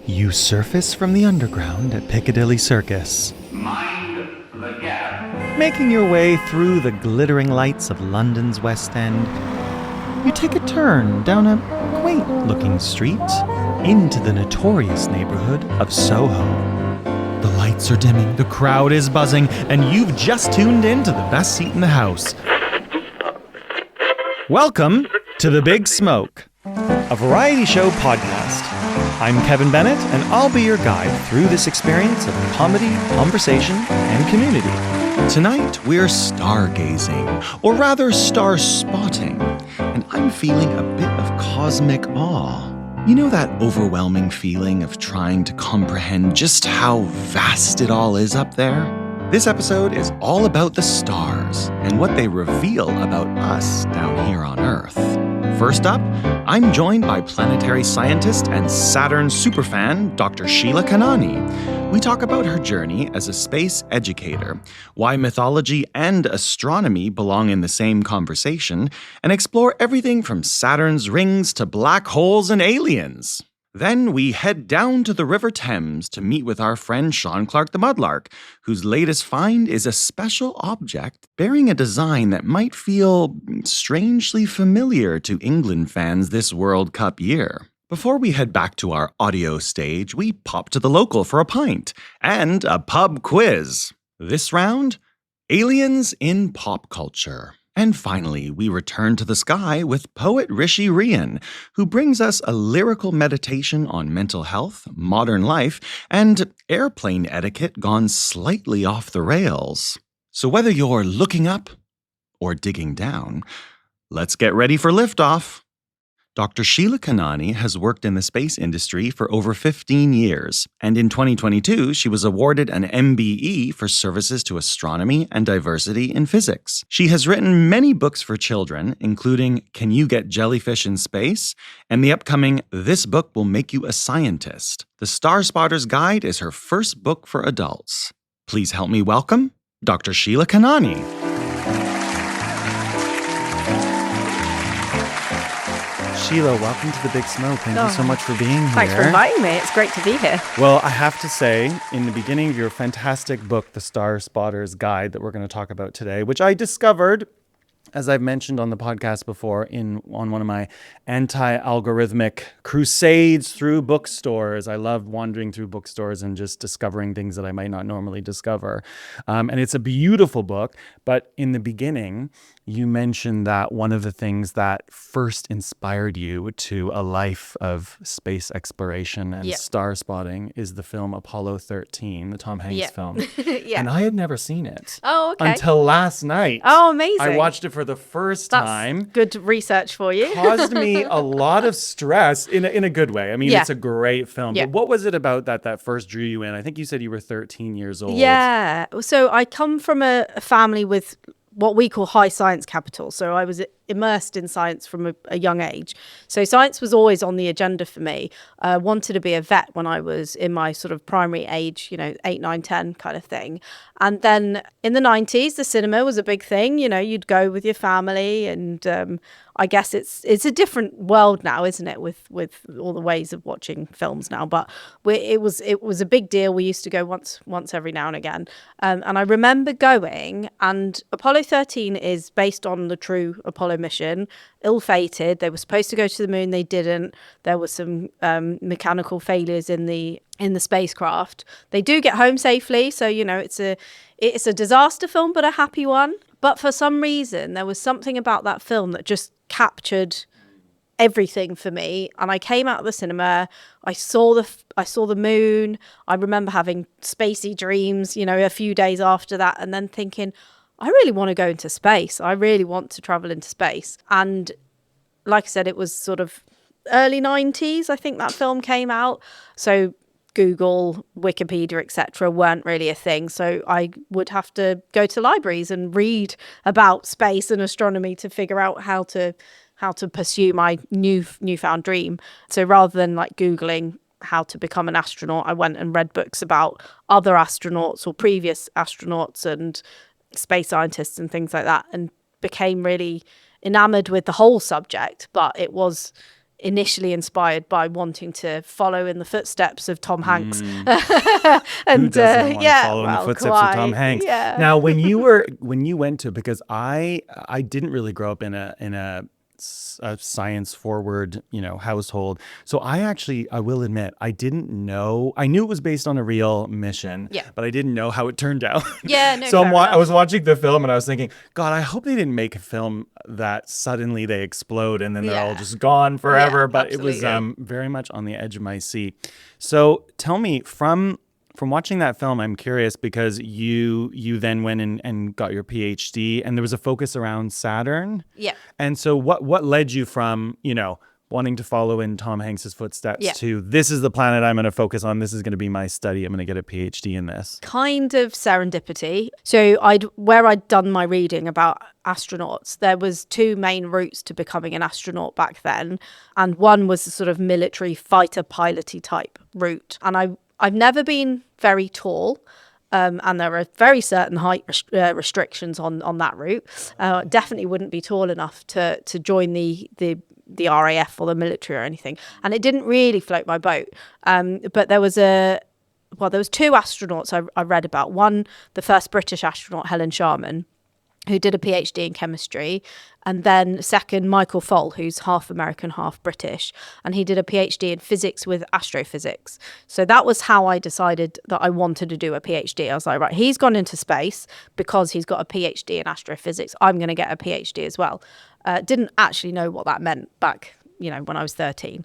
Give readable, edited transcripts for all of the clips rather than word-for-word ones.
You surface from the underground at Piccadilly Circus, Mind the gap. making your way through the glittering lights of London's West End. You take a turn down a quaint-looking street into the notorious neighborhood of Soho. The lights are dimming, the crowd is buzzing, and you've just tuned in to the best seat in the house. Welcome to The Big Smoke, a variety show podcast. I'm Kevin Bennett, and I'll be your guide through this experience of comedy, conversation, and community. Tonight, we're stargazing, or rather star-spotting, and I'm feeling a bit of cosmic awe. You know that overwhelming feeling of trying to comprehend just how vast it all is up there? This episode is all about the stars and what they reveal about us down here on Earth. First up, I'm joined by planetary scientist and Saturn superfan, Dr. Sheila Kanani. We talk about her journey as a space educator, why mythology and astronomy belong in the same conversation, and explore everything from Saturn's rings to black holes and aliens. Then we head down to the River Thames to meet with our friend Sean Clark the Mudlark, whose latest find is a special object bearing a design that might feel strangely familiar to England fans this World Cup year. Before we head back to our audio stage, we pop to the local for a pint and a pub quiz. This round, aliens in pop culture. And finally, we return to the sky with poet Rishi Rian, who brings us a lyrical meditation on mental health, modern life, and airplane etiquette gone slightly off the rails. So whether you're looking up or digging down, let's get ready for liftoff. Dr. Sheila Kanani has worked in the space industry for over 15 years, and in 2022, she was awarded an MBE for services to astronomy and diversity in physics. She has written many books for children, including Can You Get Jellyfish in Space? And the upcoming This Book Will Make You a Scientist. The Starspotter's Guide is her first book for adults. Please help me welcome Dr. Sheila Kanani. Sheila, welcome to The Big Smoke. Thank you so much for being here. Thanks for inviting me. It's great to be here. Well, I have to say, in the beginning of your fantastic book, The Starspotter's Guide, that we're going to talk about today, which I discovered, as I've mentioned on the podcast before, on one of my anti-algorithmic crusades through bookstores. I love wandering through bookstores and just discovering things that I might not normally discover. And it's a beautiful book, but in the beginning, you mentioned that one of the things that first inspired you to a life of space exploration and star spotting is the film Apollo 13, the Tom Hanks film. And I had never seen it. Oh, okay. Until last night. Oh, amazing. I watched it for the first time. Good research for you. Caused me a lot of stress in a good way. I mean, it's a great film. Yeah. But what was it about that first drew you in? I think you said you were 13 years old. Yeah. So I come from a family with what we call high science capital. So I was immersed in science from a young age. So science was always on the agenda for me. I wanted to be a vet when I was in my sort of primary age, 8, 9, 10 kind of thing. And then in the 90s, the cinema was a big thing. You'd go with your family, and I guess it's a different world now, isn't it, with all the ways of watching films now. But it was a big deal. We used to go once every now and again. And I remember going, and Apollo 13 is based on the true Apollo mission, ill-fated. They were supposed to go to the moon. They didn't. There were some mechanical failures in the spacecraft. They do get home safely. So, it's a disaster film, but a happy one. But for some reason, there was something about that film that just captured everything for me. And I came out of the cinema. I saw the moon. I remember having spacey dreams, a few days after that, and then thinking, I really want to go into space. I really want to travel into space. And like I said, it was sort of early 90s, I think that film came out. So Google, Wikipedia, etc. weren't really a thing. So I would have to go to libraries and read about space and astronomy to figure out how to pursue my newfound dream. So rather than like Googling how to become an astronaut, I went and read books about other astronauts or previous astronauts and space scientists and things like that, and became really enamored with the whole subject. But it was initially inspired by wanting to follow in the footsteps of Tom Hanks. Who doesn't want to follow in the footsteps of Tom Hanks? Yeah. Now, when you went to, because I didn't really grow up in a science forward, household. So I will admit, I didn't know. I knew it was based on a real mission, but I didn't know how it turned out. Yeah, no. So I was watching the film and I was thinking, God, I hope they didn't make a film that suddenly they explode and then they're all just gone forever. But absolutely. it was very much on the edge of my seat. So tell me, from watching that film, I'm curious because you then went and got your PhD and there was a focus around Saturn. Yeah. And so what led you from, wanting to follow in Tom Hanks's footsteps to this is the planet I'm going to focus on. This is going to be my study. I'm going to get a PhD in this. Kind of serendipity. So where I'd done my reading about astronauts, there was two main routes to becoming an astronaut back then. And one was the sort of military fighter piloty type route. And I've never been very tall. And there are very certain height restrictions on that route. Definitely wouldn't be tall enough to join the RAF or the military or anything. And it didn't really float my boat. But there was two astronauts I read about. One, the first British astronaut, Helen Sharman, who did a PhD in chemistry, and then second, Michael Foale, who's half American, half British, and he did a PhD in physics with astrophysics. So that was how I decided that I wanted to do a PhD. I was like, right, he's gone into space because he's got a PhD in astrophysics. I'm going to get a PhD as well. Didn't actually know what that meant back, when I was 13,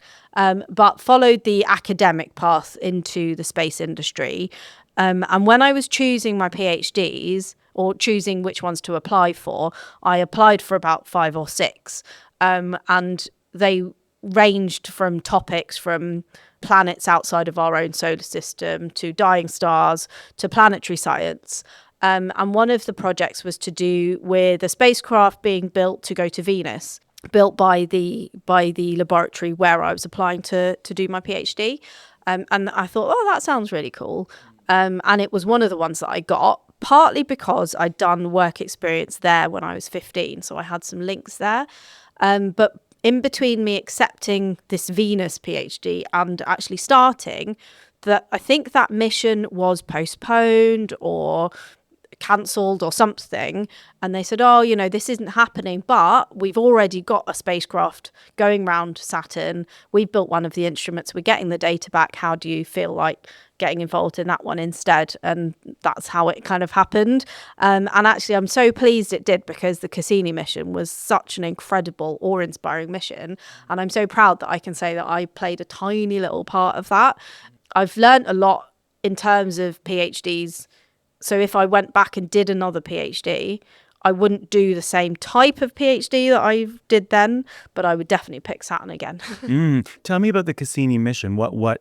but followed the academic path into the space industry. And when I was choosing my PhDs, or choosing which ones to apply for, I applied for about 5 or 6. And they ranged from topics from planets outside of our own solar system to dying stars to planetary science. And one of the projects was to do with a spacecraft being built to go to Venus, built by the laboratory where I was applying to do my PhD. And I thought, that sounds really cool. And it was one of the ones that I got, partly because I'd done work experience there when I was 15. So I had some links there. But in between me accepting this Venus PhD and actually starting, I think that mission was postponed or cancelled or something, and they said, this isn't happening, but we've already got a spacecraft going round Saturn. We've built one of the instruments, we're getting the data back. How do you feel like getting involved in that one instead? And that's how it kind of happened. And actually I'm so pleased it did, because the Cassini mission was such an incredible, awe-inspiring mission, and I'm so proud that I can say that I played a tiny little part of that. I've learned a lot in terms of PhDs. So if I went back and did another PhD, I wouldn't do the same type of PhD that I did then, but I would definitely pick Saturn again. Tell me about the Cassini mission. What was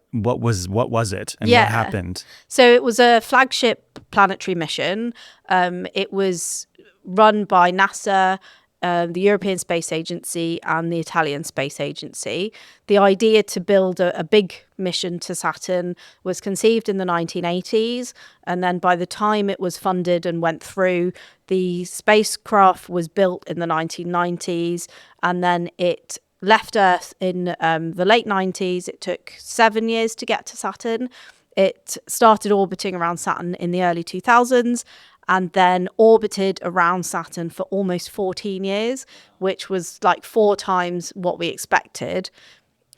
it, and what happened? So it was a flagship planetary mission. It was run by NASA, the European Space Agency and the Italian Space Agency. The idea to build a big mission to Saturn was conceived in the 1980s. And then by the time it was funded and went through, the spacecraft was built in the 1990s. And then it left Earth in the late 90s. It took 7 years to get to Saturn. It started orbiting around Saturn in the early 2000s. And then orbited around Saturn for almost 14 years, which was like 4 times what we expected.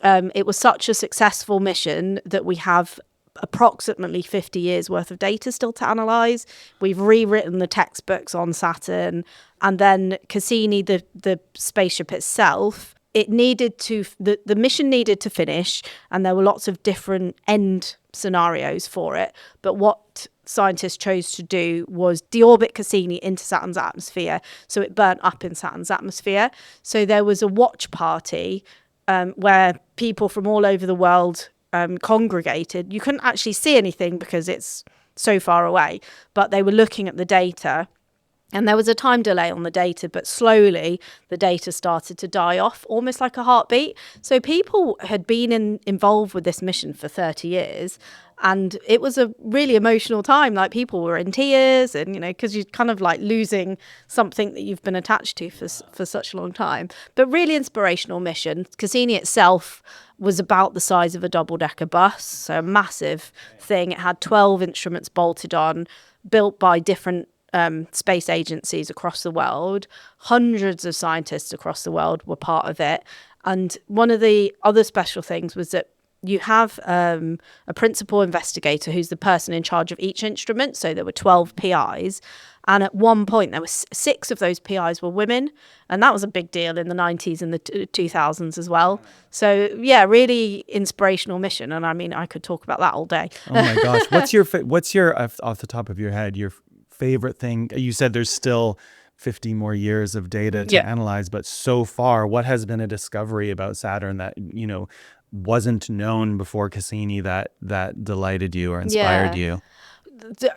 It was such a successful mission that we have approximately 50 years worth of data still to analyze. We've rewritten the textbooks on Saturn. And then Cassini, the spaceship itself, the mission needed to finish, and there were lots of different end scenarios for it. But what scientists chose to do was deorbit Cassini into Saturn's atmosphere, so it burnt up in Saturn's atmosphere. So there was a watch party where people from all over the world congregated. You couldn't actually see anything because it's so far away, but they were looking at the data. And there was a time delay on the data, but slowly the data started to die off, almost like a heartbeat. So people had been involved with this mission for 30 years, And it was a really emotional time. Like, people were in tears, and, you know, because you're kind of like losing something that you've been attached to for such a long time. But really inspirational mission. Cassini itself was about the size of a double-decker bus, so a massive thing. It had 12 instruments bolted on, built by different space agencies across the world. Hundreds of scientists across the world were part of it. And one of the other special things was that you have a principal investigator who's the person in charge of each instrument. So there were 12 PIs. And at one point, there were 6 of those PIs were women. And that was a big deal in the 90s and the 2000s as well. So, yeah, really inspirational mission. And I mean, I could talk about that all day. Oh, my gosh. What's your off the top of your head, your favorite thing? You said there's still 50 more years of data to analyze. But so far, what has been a discovery about Saturn that, you know, wasn't known before Cassini that delighted you or inspired you?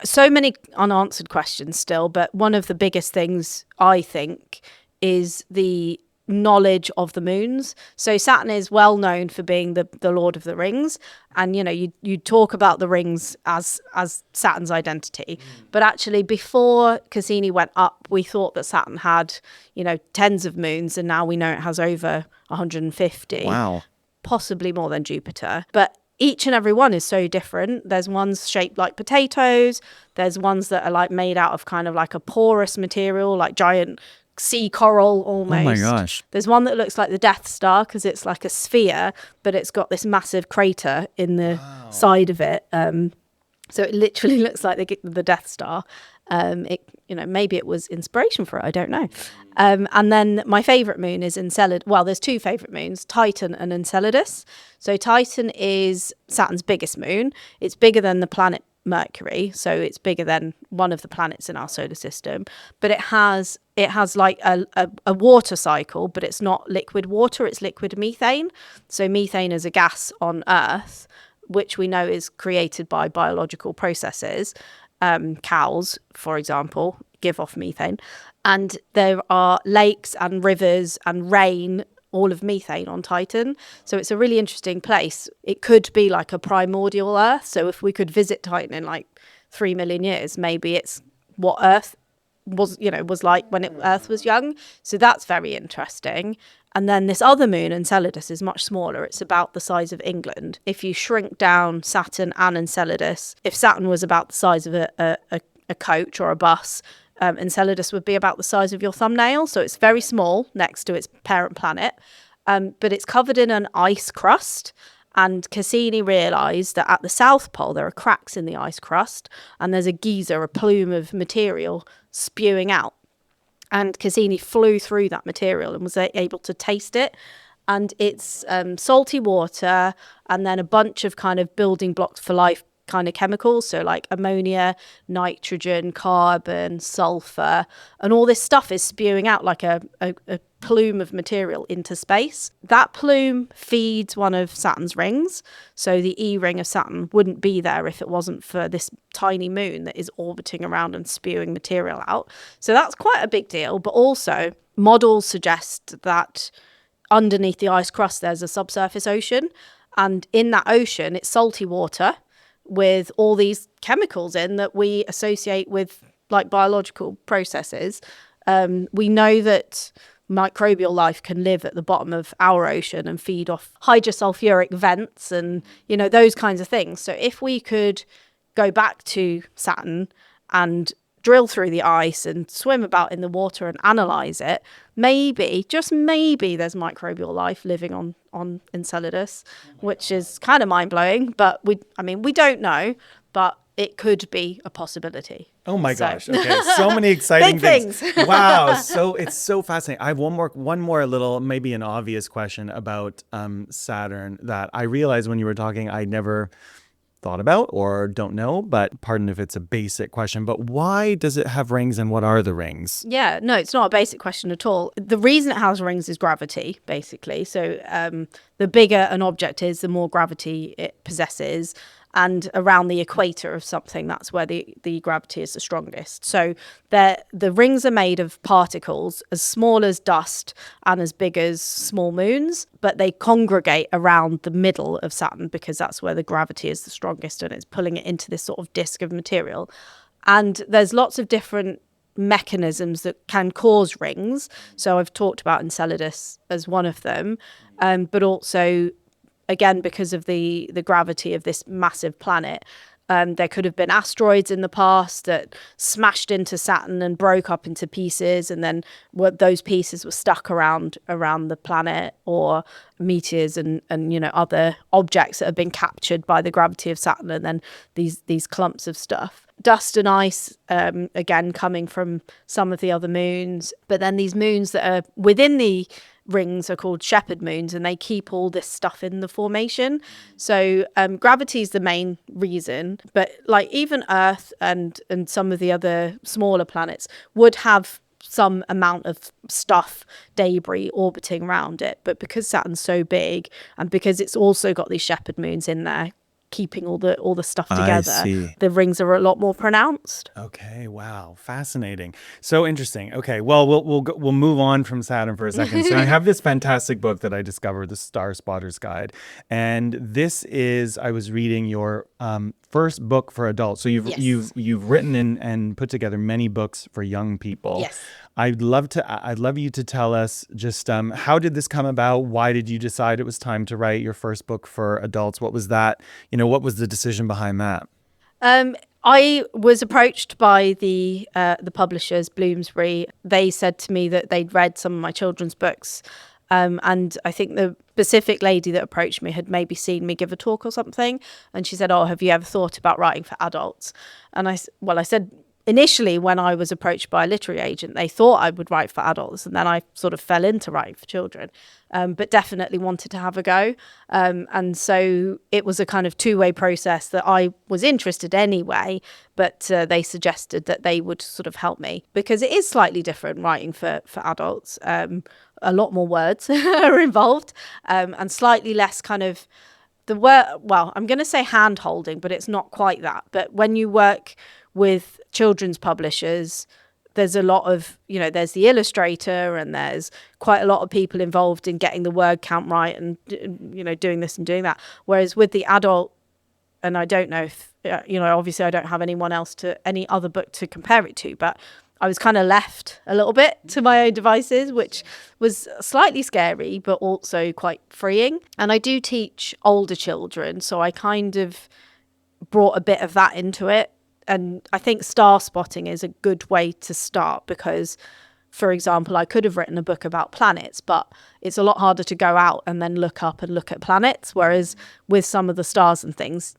So many unanswered questions still, but one of the biggest things, I think, is the knowledge of the moons. So Saturn is well known for being the Lord of the Rings, and, you know, you talk about the rings as Saturn's identity. But actually, before Cassini went up, we thought that Saturn had, you know, tens of moons, and now we know it has over 150. Wow. Possibly more than Jupiter. But each and every one is so different. There's ones shaped like potatoes. There's ones that are like made out of kind of like a porous material, like giant sea coral almost. Oh my gosh. There's one that looks like the Death Star because it's like a sphere, but it's got this massive crater in the side of it. So it literally looks like the Death Star. You know, maybe it was inspiration for it. I don't know. And then my favorite moon is Enceladus. Well, there's 2 favorite moons, Titan and Enceladus. So Titan is Saturn's biggest moon. It's bigger than the planet Mercury, so it's bigger than one of the planets in our solar system. But it has like a water cycle, but it's not liquid water, it's liquid methane. So methane is a gas on Earth, which we know is created by biological processes. Cows, for example, give off methane. And there are lakes and rivers and rain, all of methane on Titan. So it's a really interesting place. It could be like a primordial Earth. So if we could visit Titan in like 3 million years, maybe it's what Earth was like when Earth was young. So that's very interesting. And then this other moon, Enceladus, is much smaller. It's about the size of England. If you shrink down Saturn and Enceladus, if Saturn was about the size of a coach or a bus, Enceladus would be about the size of your thumbnail. So it's very small next to its parent planet. But it's covered in an ice crust. And Cassini realised that at the South Pole, there are cracks in the ice crust. And there's a geyser, a plume of material spewing out. And Cassini flew through that material and was able to taste it. And it's salty water and then a bunch of kind of building blocks for life kind of chemicals. So like ammonia, nitrogen, carbon, sulfur, and all this stuff is spewing out like a plume of material into space. That plume feeds one of Saturn's rings. So the E ring of Saturn wouldn't be there if it wasn't for this tiny moon that is orbiting around and spewing material out. So that's quite a big deal. But also models suggest that underneath the ice crust, there's a subsurface ocean. And in that ocean, it's salty water with all these chemicals in that we associate with like biological processes. We know that microbial life can live at the bottom of our ocean and feed off hydrosulfuric vents and, you know, those kinds of things. So if we could go back to Saturn and drill through the ice and swim about in the water and analyze it, maybe, just maybe, there's microbial life living on Enceladus, which is kind of mind-blowing. But we don't know, but it could be a possibility. Oh my gosh. Okay. So many exciting things. Wow. So it's so fascinating. I have one more little, maybe an obvious question about Saturn that I realized when you were talking, I never thought about or don't know, but pardon if it's a basic question, but why does it have rings and what are the rings? Yeah, no, it's not a basic question at all. The reason it has rings is gravity, basically. So the bigger an object is, the more gravity it possesses. and around the equator of something, that's where the gravity is the strongest. So the rings are made of particles as small as dust and as big as small moons, but they congregate around the middle of Saturn because that's where the gravity is the strongest, and it's pulling it into this sort of disk of material. And there's lots of different mechanisms that can cause rings. So I've talked about Enceladus as one of them, but also, again, because of the gravity of this massive planet, there could have been asteroids in the past that smashed into Saturn and broke up into pieces, and then those pieces were stuck around the planet, or meteors and other objects that have been captured by the gravity of Saturn, and then these clumps of stuff. Dust and ice, again, coming from some of the other moons. But then these moons that are within the rings are called shepherd moons, and they keep all this stuff in the formation. So gravity is the main reason, but like even Earth and some of the other smaller planets would have some amount of stuff, debris orbiting around it. But because Saturn's so big, and because it's also got these shepherd moons in there keeping all the stuff together, the rings are a lot more pronounced. Okay, wow, fascinating, so interesting. Okay, well, we'll move on from Saturn for a second. So I have this fantastic book that I discovered, the Starspotter's Guide, and this is, I was reading your first book for adults. So you've written and put together many books for young people. Yes. I'd love you to tell us just how did this come about? Why did you decide it was time to write your first book for adults? What was that? What was the decision behind that? I was approached by the publishers, Bloomsbury. They said to me that they'd read some of my children's books. And I think the specific lady that approached me had maybe seen me give a talk or something. And she said, "Oh, have you ever thought about writing for adults?" And I said, initially, when I was approached by a literary agent, they thought I would write for adults. And then I sort of fell into writing for children, but definitely wanted to have a go. And so it was a kind of two-way process that I was interested anyway, but they suggested that they would sort of help me because it is slightly different writing for adults. A lot more words are involved, and slightly less kind of the word. Well, I'm going to say hand holding, but it's not quite that. But when you work with children's publishers, there's a lot of, there's the illustrator, and there's quite a lot of people involved in getting the word count right, and, doing this and doing that. Whereas with the adult, and I don't know if, obviously I don't have any other book to compare it to, but I was kind of left a little bit to my own devices, which was slightly scary, but also quite freeing. And I do teach older children, so I kind of brought a bit of that into it. And I think Starspotting is a good way to start because, for example, I could have written a book about planets, but it's a lot harder to go out and then look up and look at planets. Whereas with some of the stars and things,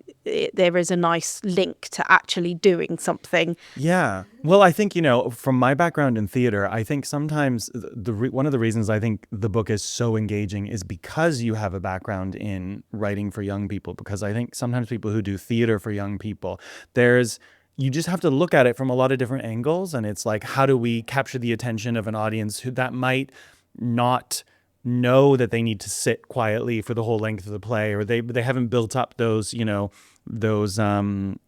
there is a nice link to actually doing something. Yeah. Well, I think, from my background in theater, I think sometimes one of the reasons I think the book is so engaging is because you have a background in writing for young people. Because I think sometimes people who do theater for young people, you just have to look at it from a lot of different angles. And it's like, how do we capture the attention of an audience that might not know that they need to sit quietly for the whole length of the play, or they haven't built up those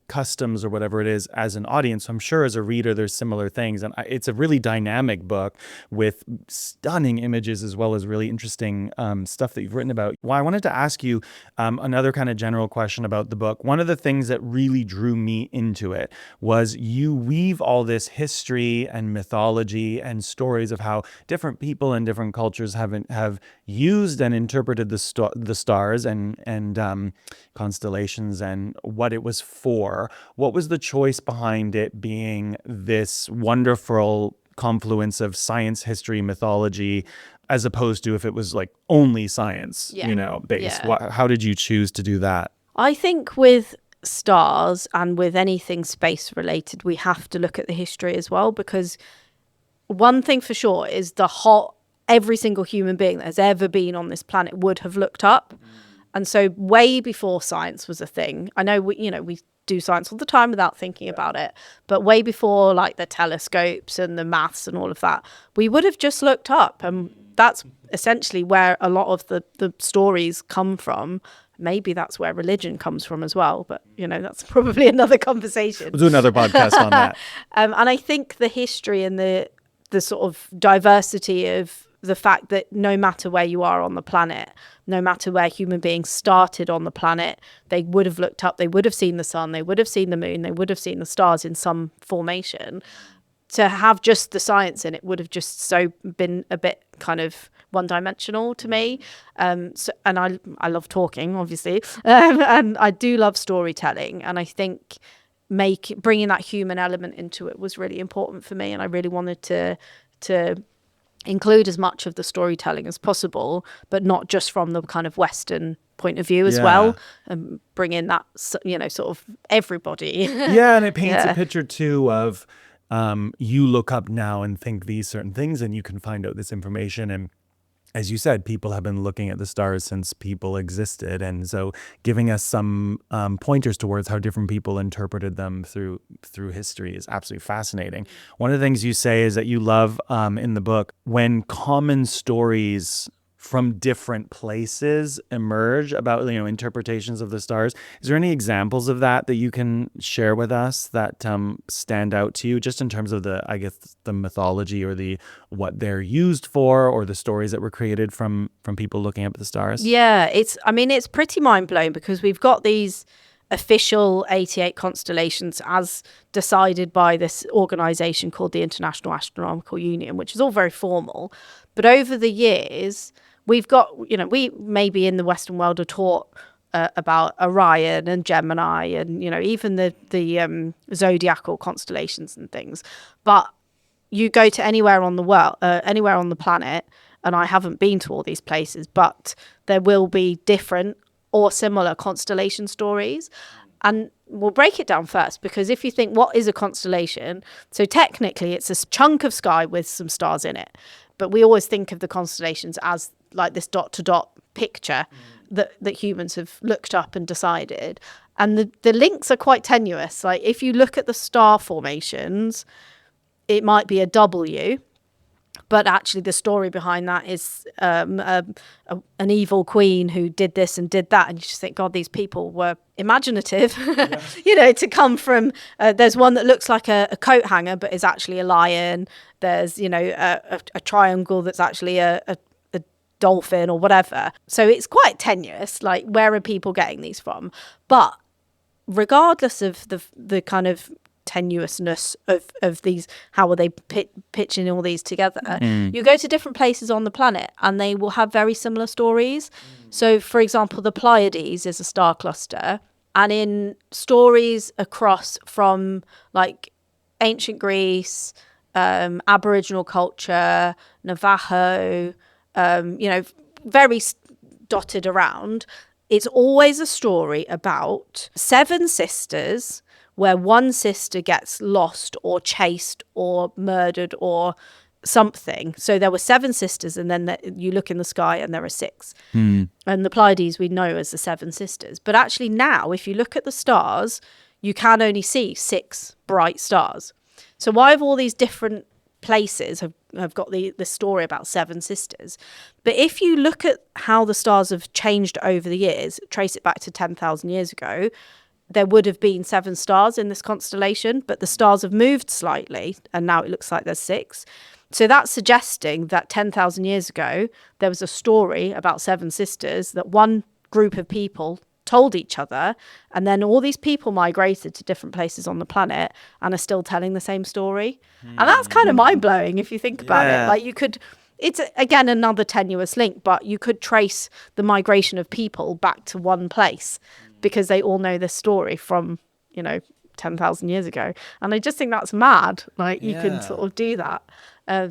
customs or whatever it is as an audience. So I'm sure as a reader, there's similar things. And it's a really dynamic book with stunning images as well as really interesting stuff that you've written about. Well, I wanted to ask you another kind of general question about the book. One of the things that really drew me into it was you weave all this history and mythology and stories of how different people and different cultures have used and interpreted the stars and constellations and what it was for. What was the choice behind it being this wonderful confluence of science, history, mythology, as opposed to if it was like only science, based? Yeah. How did you choose to do that? I think with stars and with anything space related, we have to look at the history as well, because one thing for sure is every single human being that has ever been on this planet would have looked up. And so way before science was a thing, I know we do science all the time without thinking about it, but way before like the telescopes and the maths and all of that, we would have just looked up. And that's essentially where a lot of the stories come from. maybe that's where religion comes from as well. But, that's probably another conversation. We'll do another podcast on that. And I think the history and the sort of diversity of the fact that no matter where you are on the planet, no matter where human beings started on the planet, they would have looked up, they would have seen the sun, they would have seen the moon, they would have seen the stars in some formation. To have just the science in it would have just so been a bit kind of one-dimensional to me. And I love talking, obviously, and I do love storytelling. And I think bringing that human element into it was really important for me. And I really wanted to include as much of the storytelling as possible, but not just from the kind of Western point of view as well, and bring in that, sort of everybody. Yeah, and it paints a picture too of you look up now and think these certain things, and you can find out this information. And as you said, people have been looking at the stars since people existed. And so giving us some pointers towards how different people interpreted them through history is absolutely fascinating. One of the things you say is that you love in the book when common stories from different places emerge about, interpretations of the stars. Is there any examples of that you can share with us that stand out to you, just in terms of the mythology or what they're used for, or the stories that were created from people looking up at the stars? Yeah, it's pretty mind-blowing, because we've got these official 88 constellations as decided by this organization called the International Astronomical Union, which is all very formal. But over the years, we've got, we maybe in the Western world are taught about Orion and Gemini and, even the zodiacal constellations and things. But you go to anywhere on the world, anywhere on the planet, and I haven't been to all these places, but there will be different or similar constellation stories. And we'll break it down first, because if you think, what is a constellation? So technically, it's a chunk of sky with some stars in it. But we always think of the constellations as like this dot-to-dot picture that humans have looked up and decided. And the links are quite tenuous. Like, if you look at the star formations, it might be a W, but actually the story behind that is an evil queen who did this and did that. And you just think, God, these people were imaginative, to come from, there's one that looks like a coat hanger, but is actually a lion. There's, a triangle that's actually a dolphin or whatever. So it's quite tenuous. Like, where are people getting these from? But regardless of the kind of tenuousness of these, how are they pitching all these together, you go to different places on the planet and they will have very similar stories. So for example, the Pleiades is a star cluster, and in stories across from like ancient Greece, Aboriginal culture, Navajo, very dotted around, it's always a story about 7 sisters where one sister gets lost or chased or murdered or something. So there were 7 sisters, and then you look in the sky and there are 6. And the Pleiades we know as the 7 sisters. But actually now, if you look at the stars, you can only see 6 bright stars. So why have all these different places have got the story about 7 sisters? But if you look at how the stars have changed over the years, trace it back to 10,000 years ago, there would have been 7 stars in this constellation, but the stars have moved slightly, and now it looks like there's 6. So that's suggesting that 10,000 years ago, there was a story about 7 sisters that one group of people told each other, and then all these people migrated to different places on the planet and are still telling the same story. And that's kind of mind-blowing if you think about it. Like, you could, it's again another tenuous link, but you could trace the migration of people back to one place because they all know this story from 10,000 years ago. And I just think that's mad. Like, you can sort of do that.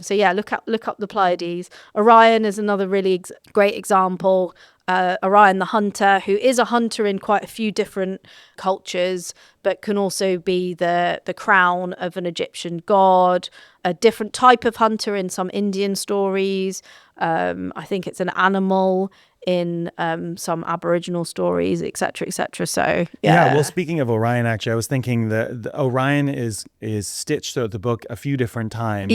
So yeah, look up the Pleiades. Orion is another really great example. Orion the hunter, who is a hunter in quite a few different cultures, but can also be the crown of an Egyptian god, a different type of hunter in some Indian stories. I think it's an animal in some Aboriginal stories, etc., etc. So Yeah. Well, speaking of Orion, actually, I was thinking that the Orion is stitched throughout the book a few different times,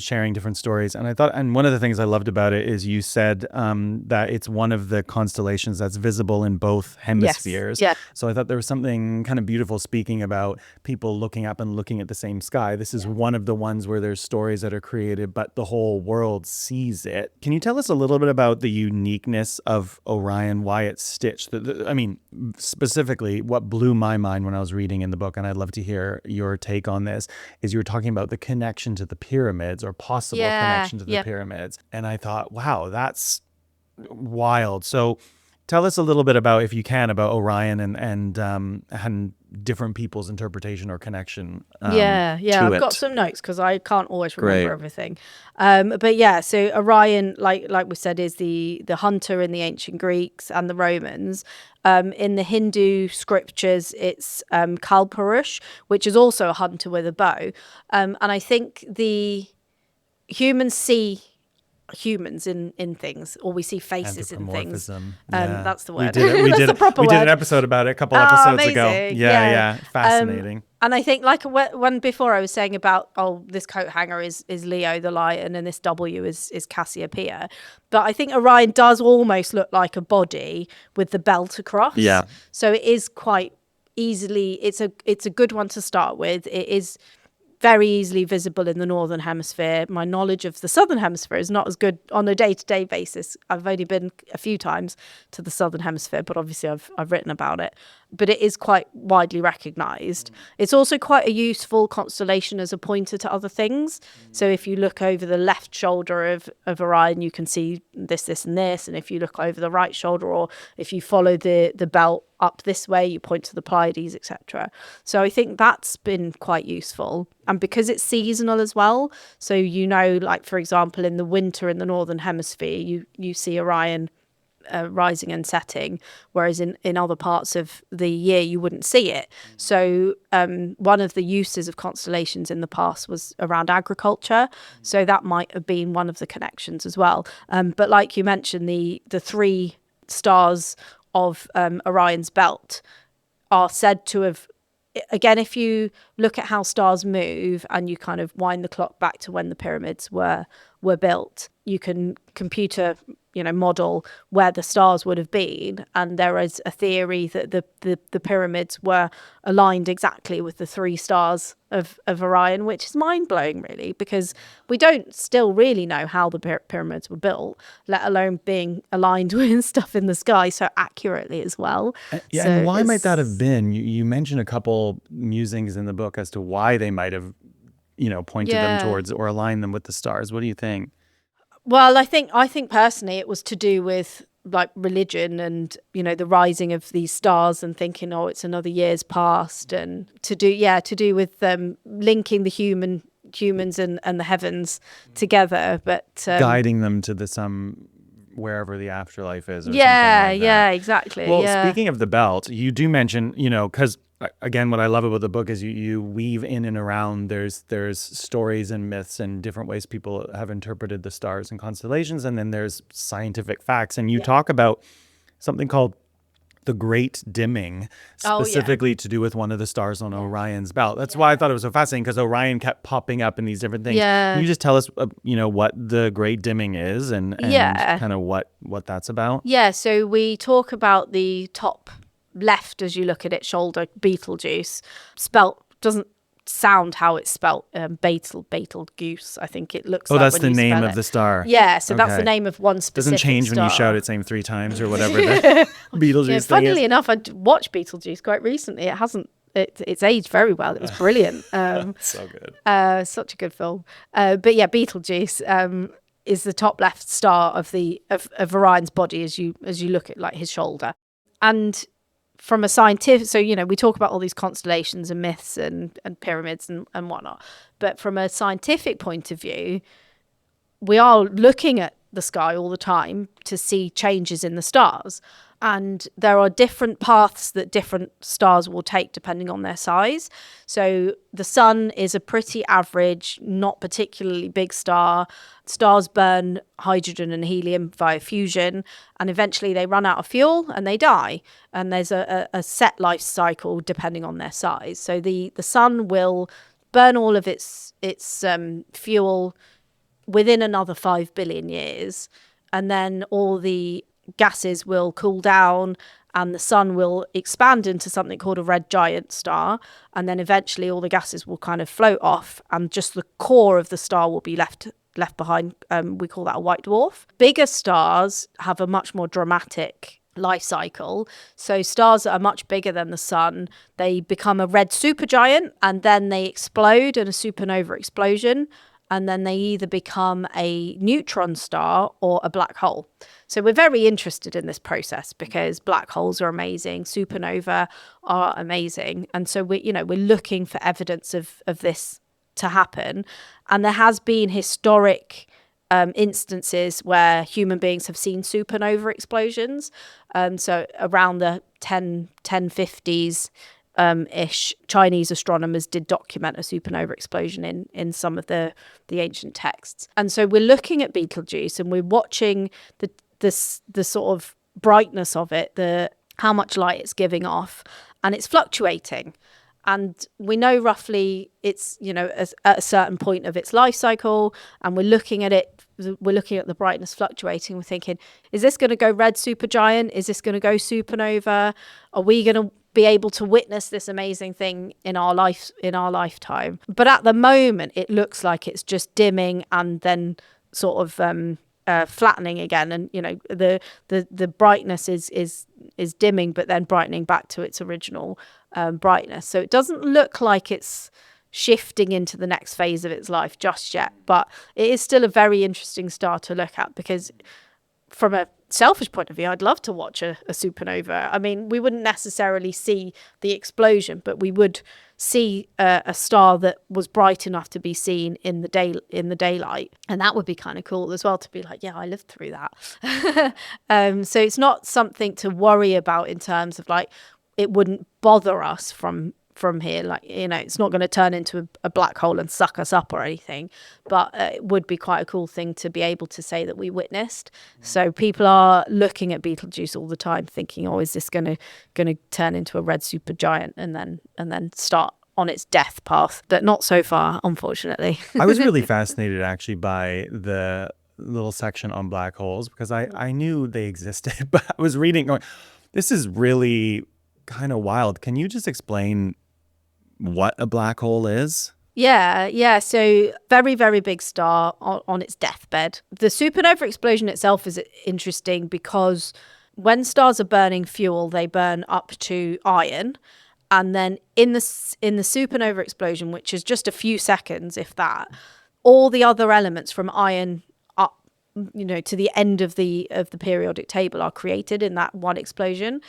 sharing different stories. And I thought, and one of the things I loved about it is you said that it's one of the constellations that's visible in both hemispheres. Yes. Yeah. So I thought there was something kind of beautiful speaking about people looking up and looking at the same sky. This is one of the ones where there's stories that are created, but the whole world sees it. Can you tell us a little bit about the uniqueness of Orion, why it's stitched? I mean, specifically, what blew my mind when I was reading in the book, and I'd love to hear your take on this, is you were talking about the connection to the pyramids or possible connection to the pyramids. And I thought, wow, that's wild. So tell us a little bit about, if you can, about Orion and different people's interpretation or connection. I've got some notes because I can't always remember everything. But yeah, so Orion, like we said, is the hunter in the ancient Greeks and the Romans. In the Hindu scriptures, it's Kalpurush, which is also a hunter with a bow. And I think the humans see humans in things, or we see faces in things. That's the word. We did an episode about it a couple episodes ago. Yeah. Fascinating. And I think, like when before I was saying about, this coat hanger is Leo the lion and this W is Cassiopeia, but I think Orion does almost look like a body with the belt across. Yeah. So it is quite easily, it's a good one to start with. It is very easily visible in the northern hemisphere. My knowledge of the southern hemisphere is not as good on a day-to-day basis. I've only been a few times to the southern hemisphere, but obviously I've written about it. But it is quite widely recognized. It's also quite a useful constellation as a pointer to other things. So if you look over the left shoulder of Orion, you can see this, and this. And if you look over the right shoulder, or if you follow the belt up this way, you point to the Pleiades, etc. So I think that's been quite useful. And because it's seasonal as well, so like, for example, in the winter in the northern hemisphere, you see Orion rising and setting, whereas in other parts of the year you wouldn't see it. So one of the uses of constellations in the past was around agriculture, so that might have been one of the connections as well. But like you mentioned, the three stars of Orion's belt are said to have, again, if you look at how stars move and you kind of wind the clock back to when the pyramids were built, you can computer model where the stars would have been, and there is a theory that the pyramids were aligned exactly with the three stars of Orion, which is mind-blowing, really, because we don't still really know how the pyramids were built, let alone being aligned with stuff in the sky so accurately as well. And why might that have been? You mentioned a couple musings in the book as to why they might have pointed them towards or aligned them with the stars. What do you think? Well, I think personally it was to do with like religion and the rising of these stars and thinking, it's another year's past, and to do with linking the humans and the heavens together, but guiding them to wherever the afterlife is. Or something like that. Exactly. Well, speaking of the belt, you do mention because again, what I love about the book is you weave in and around. There's stories and myths and different ways people have interpreted the stars and constellations, and then there's scientific facts. And you talk about something called the Great Dimming, specifically to do with one of the stars on Orion's belt. That's why I thought it was so fascinating, because Orion kept popping up in these different things. Can you just tell us, what the Great Dimming is and kind of what that's about? Yeah, so we talk about the top left, as you look at it, shoulder, Betelgeuse, spelt doesn't sound how it's spelt, Betelgeuse, I think it looks like. That's the name of the star. Yeah, so that's the name of one specific Doesn't change star. when you shout its name 3 times or whatever the Betelgeuse thing is. Funnily enough, I watched Betelgeuse quite recently. It hasn't, it's aged very well. It was brilliant. So good. Such a good film. But yeah, Betelgeuse is the top left star of Orion's body as you look at like his shoulder. And from a scientific, so we talk about all these constellations and myths and pyramids and whatnot, but from a scientific point of view, we are looking at the sky all the time to see changes in the stars. And there are different paths that different stars will take depending on their size. So the sun is a pretty average, not particularly big star. Stars burn hydrogen and helium via fusion, and eventually they run out of fuel and they die. And there's a set life cycle depending on their size. So the sun will burn all of its fuel within another 5 billion years, and then all the gases will cool down and the sun will expand into something called a red giant star, and then eventually all the gases will kind of float off and just the core of the star will be left behind. We call that a white dwarf. Bigger stars have a much more dramatic life cycle. So stars that are much bigger than the sun, they become a red supergiant and then they explode in a supernova explosion, and then they either become a neutron star or a black hole. So we're very interested in this process because black holes are amazing, supernova are amazing, and so we're looking for evidence of this to happen. And there has been historic instances where human beings have seen supernova explosions. So around the 1050s ish, Chinese astronomers did document a supernova explosion in some of the ancient texts. And so we're looking at Betelgeuse and we're watching the sort of brightness of it, how much light it's giving off, and it's fluctuating. And we know roughly it's, at a certain point of its life cycle, and we're looking at the brightness fluctuating. We're thinking, is this going to go red supergiant? Is this going to go supernova? Are we going to be able to witness this amazing thing in our lifetime? But at the moment, it looks like it's just dimming and then sort of flattening again, and the brightness is dimming but then brightening back to its original brightness. So it doesn't look like it's shifting into the next phase of its life just yet, but it is still a very interesting star to look at, because from a selfish point of view, I'd love to watch a supernova. I mean, we wouldn't necessarily see the explosion, but we would see a star that was bright enough to be seen in the daylight, and that would be kind of cool as well, to be like, yeah, I lived through that. So it's not something to worry about in terms of like, it wouldn't bother us from here, like, it's not going to turn into a black hole and suck us up or anything, but it would be quite a cool thing to be able to say that we witnessed. So people are looking at Betelgeuse all the time thinking, oh, is this going to turn into a red supergiant and then start on its death path? But not so far, unfortunately. I was really fascinated actually by the little section on black holes, because I knew they existed, but I was reading going, this is really kind of wild. Can you just explain what a black hole is? Yeah. So very, very big star on its deathbed. The supernova explosion itself is interesting because when stars are burning fuel, they burn up to iron. And then in the supernova explosion, which is just a few seconds, if that, all the other elements from iron up, to the end of the periodic table are created in that one explosion.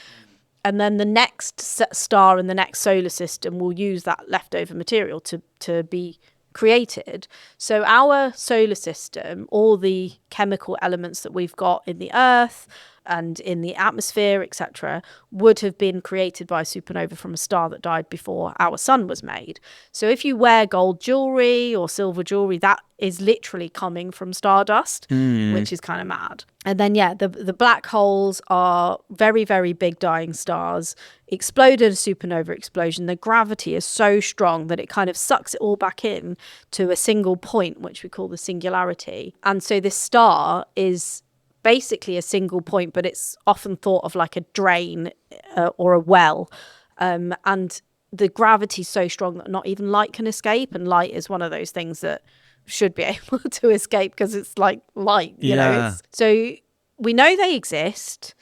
And then the next star in the next solar system will use that leftover material to be created. So our solar system, all the chemical elements that we've got in the Earth and in the atmosphere, etc., would have been created by a supernova from a star that died before our sun was made. So if you wear gold jewelry or silver jewelry, that is literally coming from stardust, which is kind of mad. And then, the black holes are very, very big dying stars, explode in a supernova explosion. The gravity is so strong that it kind of sucks it all back in to a single point, which we call the singularity. And so this star is basically a single point, but it's often thought of like a drain or a well. And the gravity is so strong that not even light can escape. And light is one of those things that should be able to escape because it's like light, you know. So we know they exist.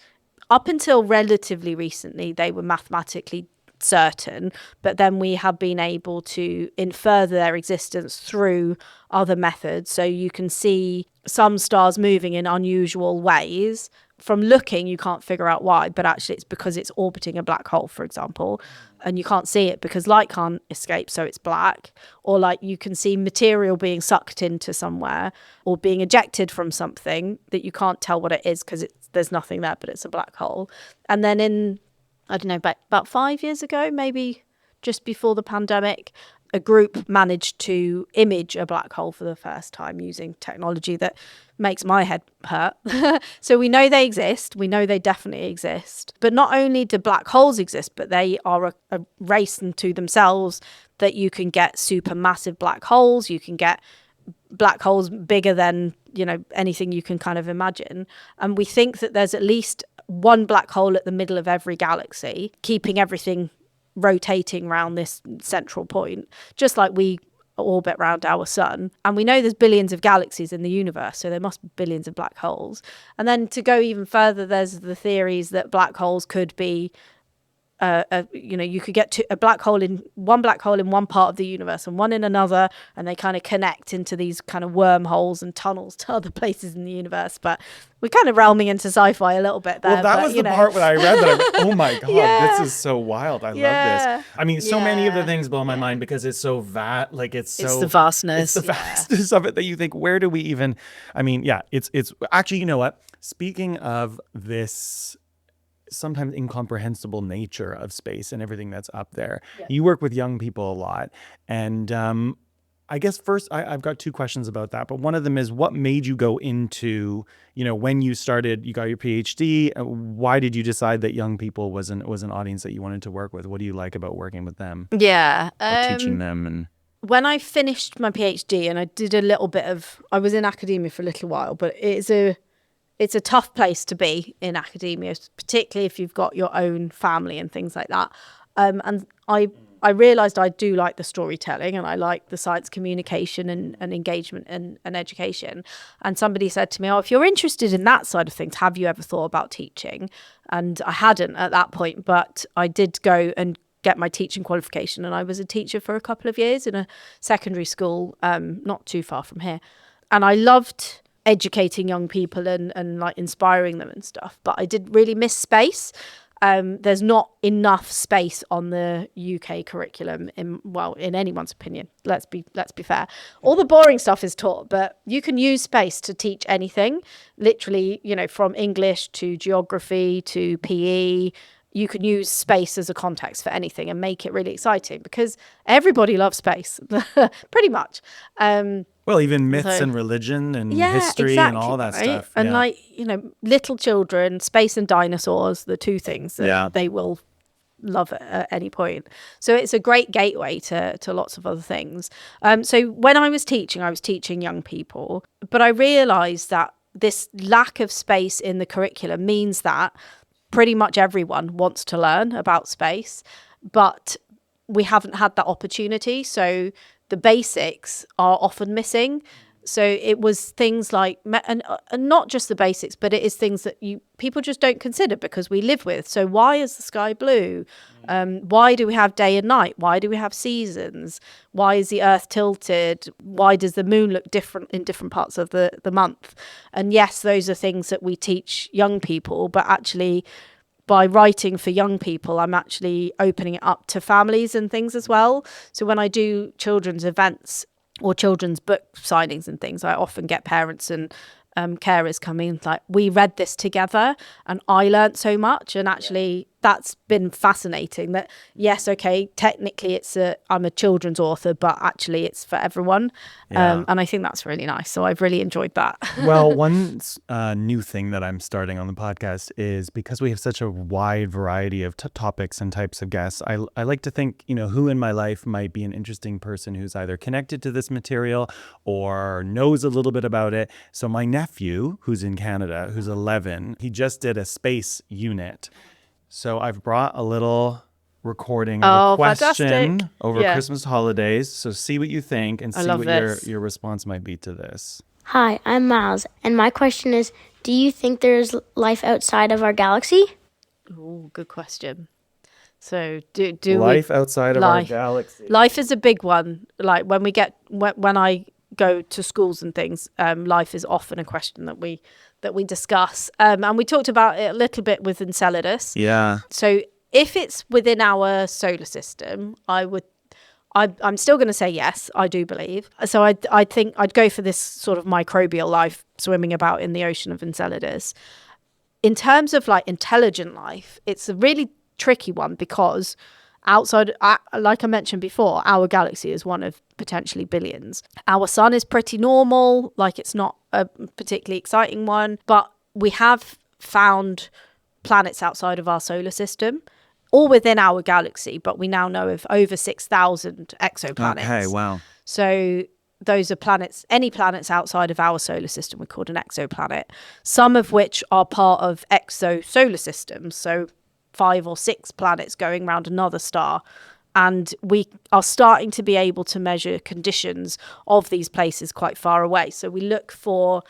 Up until relatively recently, they were mathematically certain, but then we have been able to infer their existence through other methods. So you can see some stars moving in unusual ways. From looking, you can't figure out why, but actually it's because it's orbiting a black hole, for example. and you can't see it because light can't escape, so it's black. Or like you can see material being sucked into somewhere or being ejected from something that you can't tell what it is because there's nothing there, but it's a black hole. And then in, I don't know, about 5 years ago, maybe just before the pandemic, a group managed to image a black hole for the first time using technology that makes my head hurt. So we know they exist. We know they definitely exist. But not only do black holes exist, but they are a race unto themselves, that you can get supermassive black holes. You can get black holes bigger than, anything you can kind of imagine. And we think that there's at least one black hole at the middle of every galaxy, keeping everything rotating around this central point, just like we orbit around our sun. And we know there's billions of galaxies in the universe, so there must be billions of black holes. And then to go even further, there's the theories that black holes could be you could get to one black hole in one part of the universe and one in another, and they kind of connect into these kind of wormholes and tunnels to other places in the universe. But we're kind of realming into sci-fi a little bit there. Well, that was the part when I read that. I went, oh my God, Yeah. this is so wild. I love this. I mean, so many of the things blow my mind because it's so it's the vastness. It's the vastness of it that you think, where do we even, it's actually, you know what? Speaking of this sometimes incomprehensible nature of space and everything that's up there. Yeah. You work with young people a lot. And I guess first, I've got two questions about that. But one of them is, what made you go into, when you started, you got your PhD, why did you decide that young people was an audience that you wanted to work with? What do you like about working with them? Yeah. Teaching them and... When I finished my PhD, and I did a little bit of, I was in academia for a little while, but it's a tough place to be in academia, particularly if you've got your own family and things like that. And I realised I do like the storytelling, and I like the science communication and engagement and education. And somebody said to me, if you're interested in that side of things, have you ever thought about teaching? And I hadn't at that point, but I did go and get my teaching qualification, and I was a teacher for a couple of years in a secondary school not too far from here. And I loved educating young people and like inspiring them and stuff, but I did really miss space. There's not enough space on the UK curriculum in anyone's opinion. Let's be fair. All the boring stuff is taught, but you can use space to teach anything, literally, from English to geography to PE. You can use space as a context for anything and make it really exciting, because everybody loves space, pretty much. Well, even myths and religion and history and all that stuff. And little children, space and dinosaurs, the two things that they will love at any point. So it's a great gateway to lots of other things. So when I was teaching young people, but I realised that this lack of space in the curriculum means that pretty much everyone wants to learn about space, but we haven't had that opportunity. So the basics are often missing. So it was things like, and not just the basics, but it is things that people just don't consider because we live with. So why is the sky blue? Why do we have day and night? Why do we have seasons? Why is the earth tilted? Why does the moon look different in different parts of the month? And yes, those are things that we teach young people, but actually by writing for young people, I'm actually opening it up to families and things as well. So when I do children's events or children's book signings and things, I often get parents and carers coming like, we read this together and I learned so much. And actually that's been fascinating, that yes, okay, technically I'm a children's author, but actually it's for everyone. And I think that's really nice. So I've really enjoyed that. Well, one new thing that I'm starting on the podcast is, because we have such a wide variety of topics and types of guests, I like to think, who in my life might be an interesting person who's either connected to this material or knows a little bit about it. So my nephew, who's in Canada, who's 11, he just did a space unit. So I've brought a little recording of a question fantastic. Over Christmas holidays. So see what you think and see what your response might be to this. Hi, I'm Miles, and my question is, do you think there's life outside of our galaxy? Oh, good question. So do life outside of our galaxy? Life is a big one. Like when I go to schools and things, life is often a question that we discuss. And we talked about it a little bit with Enceladus. Yeah. So if it's within our solar system, I'm still going to say yes, I do believe. So I think I'd go for this sort of microbial life swimming about in the ocean of Enceladus. In terms of like intelligent life, it's a really tricky one because outside, like I mentioned before, our galaxy is one of potentially billions. Our sun is pretty normal, like it's not a particularly exciting one, but we have found planets outside of our solar system, all within our galaxy, but we now know of over 6,000 exoplanets. Okay, wow. So those are planets, any planets outside of our solar system we called an exoplanet, some of which are part of exosolar systems, so 5 or 6 planets going around another star. And we are starting to be able to measure conditions of these places quite far away. So we look for,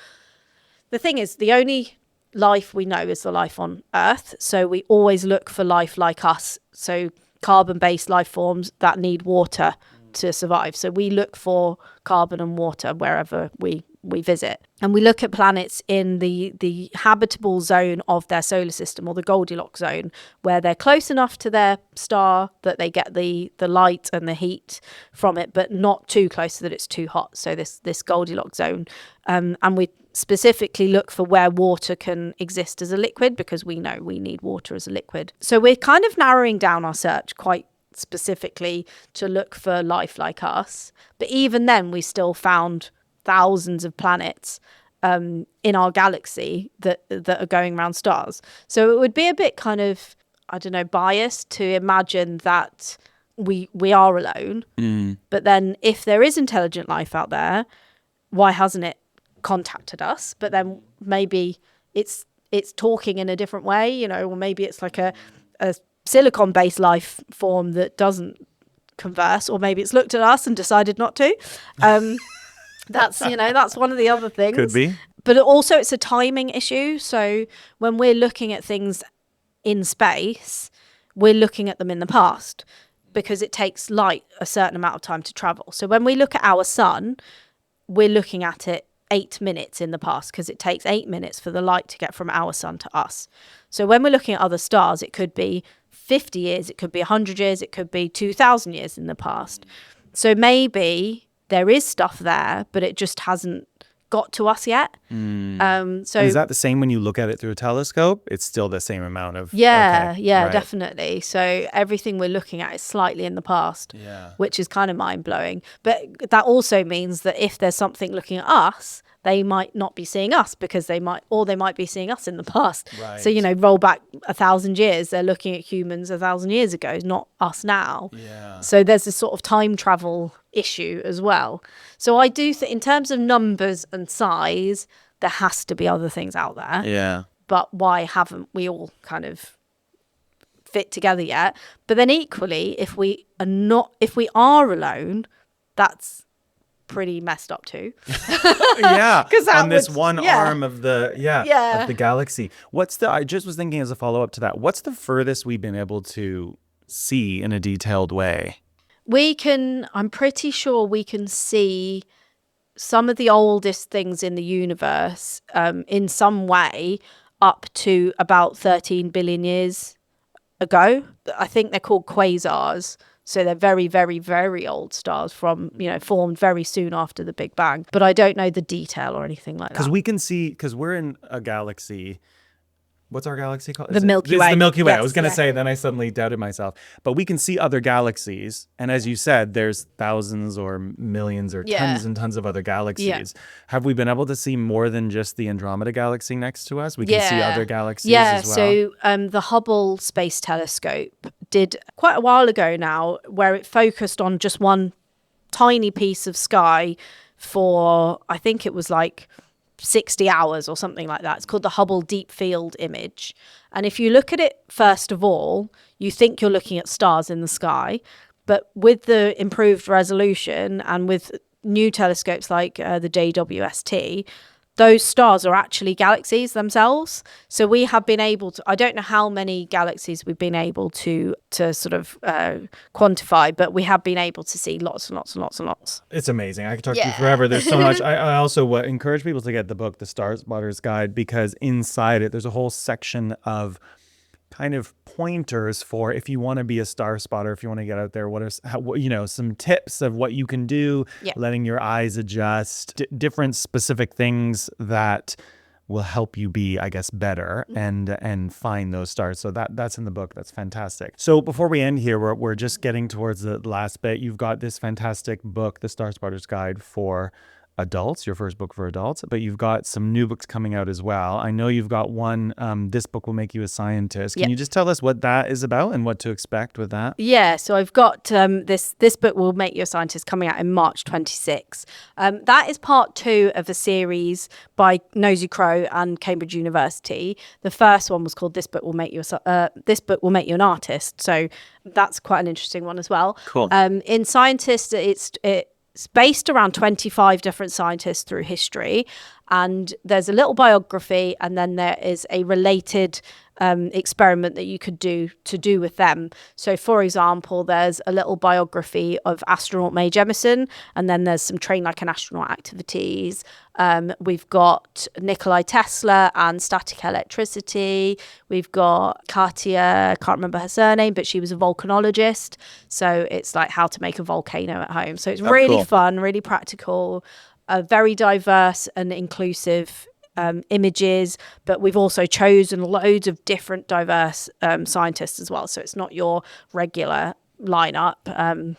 the thing is, the only life we know is the life on Earth. So we always look for life like us. So carbon-based life forms that need water to survive. So we look for carbon and water wherever we visit. And we look at planets in the habitable zone of their solar system, or the Goldilocks zone, where they're close enough to their star that they get the light and the heat from it, but not too close so that it's too hot. So this Goldilocks zone. And we specifically look for where water can exist as a liquid, because we know we need water as a liquid. So we're kind of narrowing down our search quite specifically to look for life like us. But even then, we still found thousands of planets in our galaxy that are going around stars. So it would be a bit kind of, I don't know, biased to imagine that we are alone. But then if there is intelligent life out there, why hasn't it contacted us? But then maybe it's talking in a different way, you know, or maybe it's like a silicon-based life form that doesn't converse, or maybe it's looked at us and decided not to. That's one of the other things. Could be. But also it's a timing issue. So when we're looking at things in space, we're looking at them in the past, because it takes light a certain amount of time to travel. So when we look at our sun, we're looking at it 8 minutes in the past, because it takes 8 minutes for the light to get from our sun to us. So when we're looking at other stars, it could be 50 years, it could be 100 years, it could be 2,000 years in the past. So maybe there is stuff there, but it just hasn't got to us yet. So And is that the same when you look at it through a telescope? It's still the same amount of... Yeah, okay, yeah, right. definitely. So everything we're looking at is slightly in the past, which is kind of mind-blowing. But that also means that if there's something looking at us, they might not be seeing us, because they might be seeing us in the past. Right. So, roll back 1,000 years, they're looking at humans 1,000 years ago, not us now. Yeah. So there's this sort of time travel issue as well. So I do think in terms of numbers and size, there has to be other things out there. Yeah. But why haven't we all kind of fit together yet? But then equally, if we are alone, that's pretty messed up too. Yeah. 'Cause that on this would- one yeah. arm of the of the galaxy. I just was thinking as a follow-up to that, what's the furthest we've been able to see in a detailed way? I'm pretty sure we can see some of the oldest things in the universe in some way up to about 13 billion years ago. I think they're called quasars. So they're very, very, very old stars formed very soon after the Big Bang. But I don't know the detail or anything like that. Because we can see, because we're in a galaxy. What's our galaxy called? The Milky Way. It's the Milky Way. I Yes, was going to yeah. say, then I suddenly doubted myself. But we can see other galaxies. And as you said, there's thousands or millions or tons and tons of other galaxies. Yeah. Have we been able to see more than just the Andromeda galaxy next to us? We can see other galaxies as well. So the Hubble Space Telescope did quite a while ago now, where it focused on just one tiny piece of sky for, I think it was like 60 hours or something like that. It's called the Hubble Deep Field Image. And if you look at it, first of all, you think you're looking at stars in the sky. But with the improved resolution and with new telescopes like the JWST, those stars are actually galaxies themselves. So we have been able to, I don't know how many galaxies we've been able to sort of quantify, but we have been able to see lots and lots and lots and lots. It's amazing. I could talk to you forever. There's so much. I also encourage people to get the book, The Starspotter's Guide, because inside it, there's a whole section of kind of pointers for if you want to be a star spotter, if you want to get out there, some tips of what you can do, letting your eyes adjust, different specific things that will help you be, I guess, better and find those stars. So that's in the book. That's fantastic. So before we end here, we're just getting towards the last bit. You've got this fantastic book, The Starspotter's Guide for Adults, your first book for adults, but you've got some new books coming out as well. I know you've got one, This Book Will Make You a Scientist. Can you just tell us what that is about and what to expect with that? Yeah, so I've got this book Will Make You a Scientist coming out in March 26. That is part 2 of a series by Nosy Crow and Cambridge University. The first one was called This Book Will Make You an Artist. So that's quite an interesting one as well. Cool. In Scientist, it's based around 25 different scientists through history, and there's a little biography, and then there is a related experiment that you could do with them. So, for example, there's a little biography of astronaut Mae Jemison, and then there's some train like an astronaut activities. We've got Nikola Tesla and static electricity. We've got Katia, I can't remember her surname, but she was a volcanologist. So it's like how to make a volcano at home. So it's really fun, really practical, very diverse and inclusive images, but we've also chosen loads of different diverse scientists as well. So it's not your regular lineup.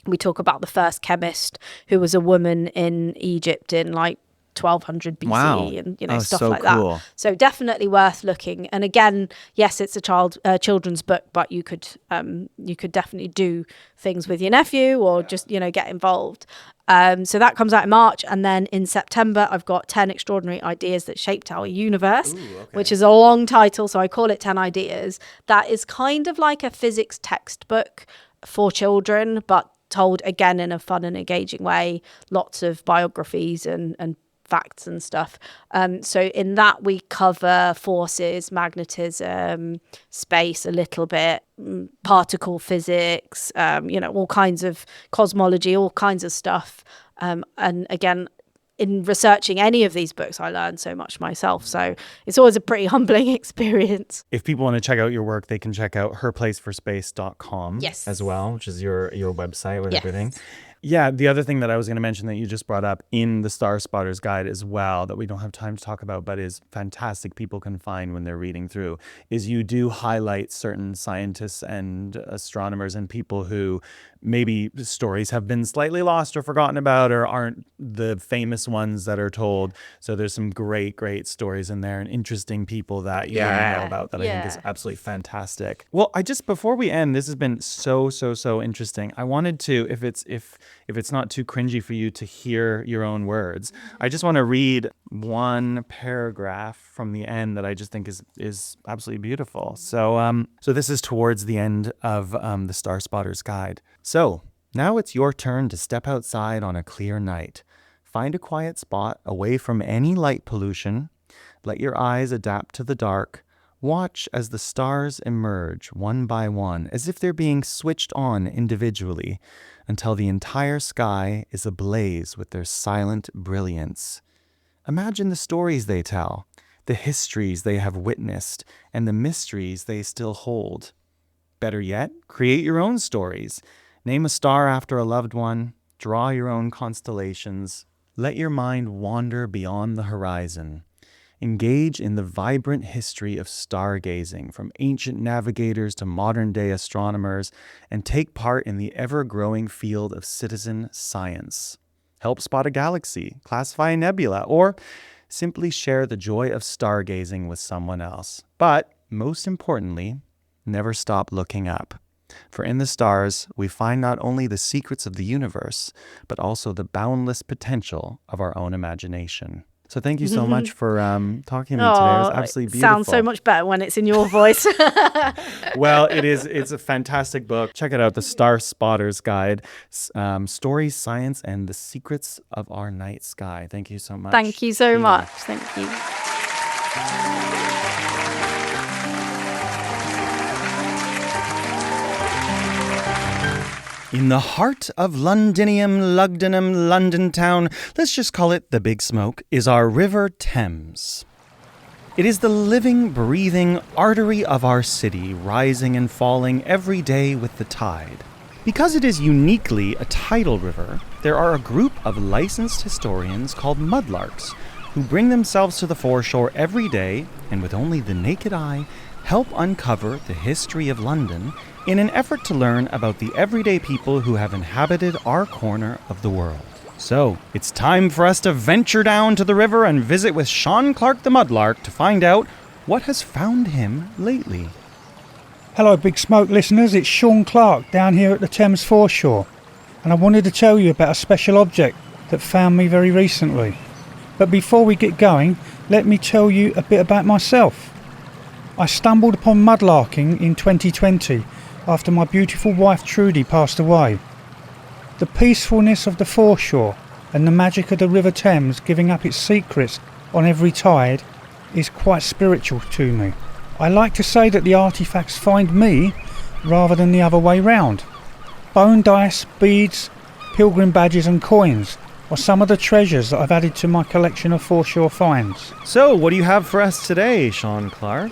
We talk about the first chemist who was a woman in Egypt in like 1200 BCE and stuff like that. So definitely worth looking. And again, yes, it's a children's book, but you could definitely do things with your nephew or just get involved. So that comes out in March, and then in September I've got 10 Extraordinary Ideas That Shaped Our Universe, which is a long title, so I call it 10 Ideas. That is kind of like a physics textbook for children, but told again in a fun and engaging way. Lots of biographies and facts and stuff. So in that we cover forces, magnetism, space a little bit, particle physics, all kinds of cosmology, all kinds of stuff. And again, in researching any of these books, I learned so much myself. So it's always a pretty humbling experience. If people want to check out your work, they can check out herplaceforspace.com as well, which is your website with everything. Yeah, the other thing that I was going to mention that you just brought up in the Starspotter's Guide as well, that we don't have time to talk about, but is fantastic people can find when they're reading through, is you do highlight certain scientists and astronomers and people who maybe stories have been slightly lost or forgotten about or aren't the famous ones that are told. So there's some great stories in there and interesting people that you don't know about that I think is absolutely fantastic. Well, before we end, this has been so interesting. I wanted to, if it's not too cringy for you to hear your own words, I just want to read one paragraph from the end that I just think is absolutely beautiful. So this is towards the end of the Starspotter's Guide. So now it's your turn to step outside on a clear night. Find a quiet spot away from any light pollution. Let your eyes adapt to the dark. Watch as the stars emerge one by one, as if they're being switched on individually, until the entire sky is ablaze with their silent brilliance. Imagine the stories they tell, the histories they have witnessed, and the mysteries they still hold. Better yet, create your own stories. Name a star after a loved one. Draw your own constellations. Let your mind wander beyond the horizon. Engage in the vibrant history of stargazing, from ancient navigators to modern-day astronomers, and take part in the ever-growing field of citizen science. Help spot a galaxy, classify a nebula, or simply share the joy of stargazing with someone else. But, most importantly, never stop looking up. For in the stars, we find not only the secrets of the universe, but also the boundless potential of our own imagination. So thank you so much for talking to me today. It was absolutely beautiful. Sounds so much better when it's in your voice. Well, it's a fantastic book. Check it out, The Starspotter's Guide, Stories, Science, and the Secrets of Our Night Sky. Thank you so much. Thank you so much. Thank you. In the heart of Londinium, Lugdenham, London town, let's just call it the Big Smoke, is our River Thames. It is the living, breathing artery of our city, rising and falling every day with the tide. Because it is uniquely a tidal river, there are a group of licensed historians called Mudlarks who bring themselves to the foreshore every day and with only the naked eye help uncover the history of London in an effort to learn about the everyday people who have inhabited our corner of the world. So, it's time for us to venture down to the river and visit with Sean Clark the Mudlark to find out what has found him lately. Hello Big Smoke listeners, it's Sean Clark down here at the Thames foreshore, and I wanted to tell you about a special object that found me very recently. But before we get going, let me tell you a bit about myself. I stumbled upon mudlarking in 2020 after my beautiful wife Trudy passed away. The peacefulness of the foreshore and the magic of the River Thames giving up its secrets on every tide is quite spiritual to me. I like to say that the artefacts find me rather than the other way round. Bone dice, beads, pilgrim badges and coins are some of the treasures that I've added to my collection of foreshore finds. So, what do you have for us today, Sean Clark?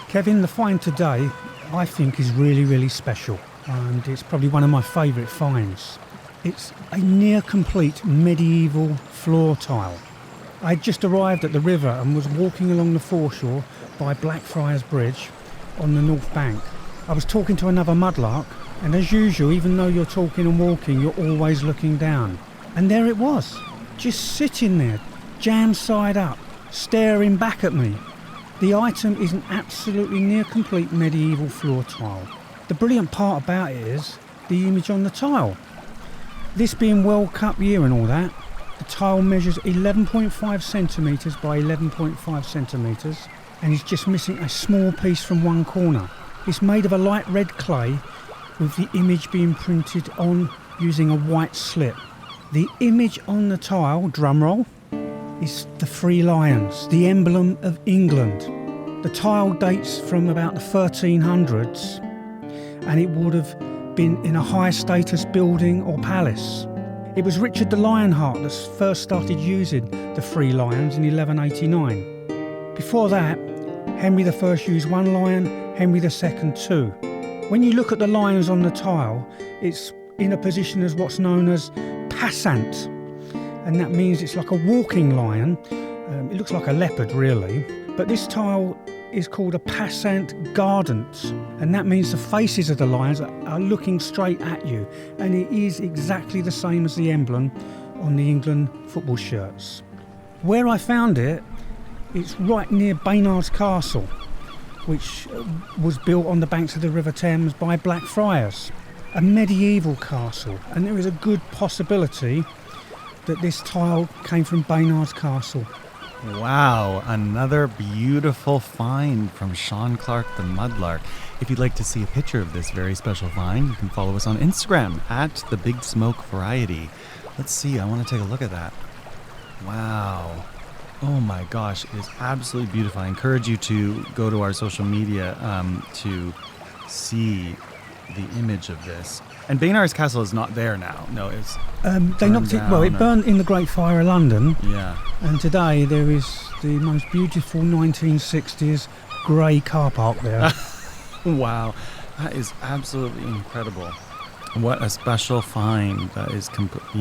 Kevin, the find today I think is really special, and it's probably one of my favourite finds. It's a near complete medieval floor tile. I had just arrived at the river and was walking along the foreshore by Blackfriars Bridge on the north bank. I was talking to another mudlark, and as usual, even though you're talking and walking, you're always looking down. And there it was, just sitting there, jam side up, staring back at me. The item is an absolutely near complete medieval floor tile. The brilliant part about it is the image on the tile. This being World Cup year and all that, the tile measures 11.5 centimetres by 11.5 centimetres and is just missing a small piece from one corner. It's made of a light red clay with the image being printed on using a white slip. The image on the tile, drumroll, is the three lions, the emblem of England. The tile dates from about the 1300s and it would have been in a high status building or palace. It was Richard the Lionheart that first started using the three lions in 1189. Before that, Henry I used one lion, Henry II two. When you look at the lions on the tile, it's in a position as what's known as passant, and that means it's like a walking lion. It looks like a leopard really, but this tile is called a passant gardant, and that means the faces of the lions are looking straight at you, and it is exactly the same as the emblem on the England football shirts. Where I found it, it's right near Baynard's Castle, which was built on the banks of the River Thames by Blackfriars, a medieval castle, and there is a good possibility that this tile came from Baynard's Castle. Wow, another beautiful find from Sean Clark the Mudlark. If you'd like to see a picture of this very special find, you can follow us on Instagram at The Big Smoke Variety. Let's see, I want to take a look at that. Wow. Oh my gosh, it is absolutely beautiful. I encourage you to go to our social media to see the image of this. And Baynard's Castle is not there now. No, it's they knocked it. Well, it burned in the Great Fire of London. Yeah. And today there is the most beautiful 1960s grey car park there. Wow, that is absolutely incredible. What a special find that is,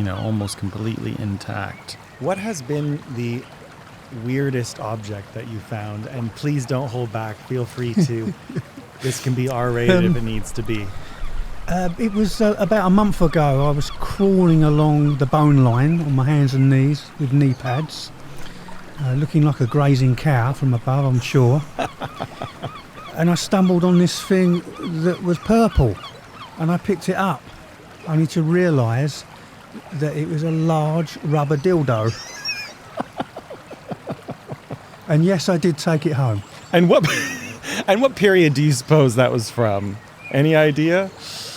almost completely intact. What has been the weirdest object that you found? And please don't hold back. Feel free to. This can be R-rated if it needs to be. It was about a month ago. I was crawling along the bone line on my hands and knees with knee pads, looking like a grazing cow from above, I'm sure. And I stumbled on this thing that was purple, and I picked it up, only to realise that it was a large rubber dildo. And yes, I did take it home. And what period do you suppose that was from? Any idea?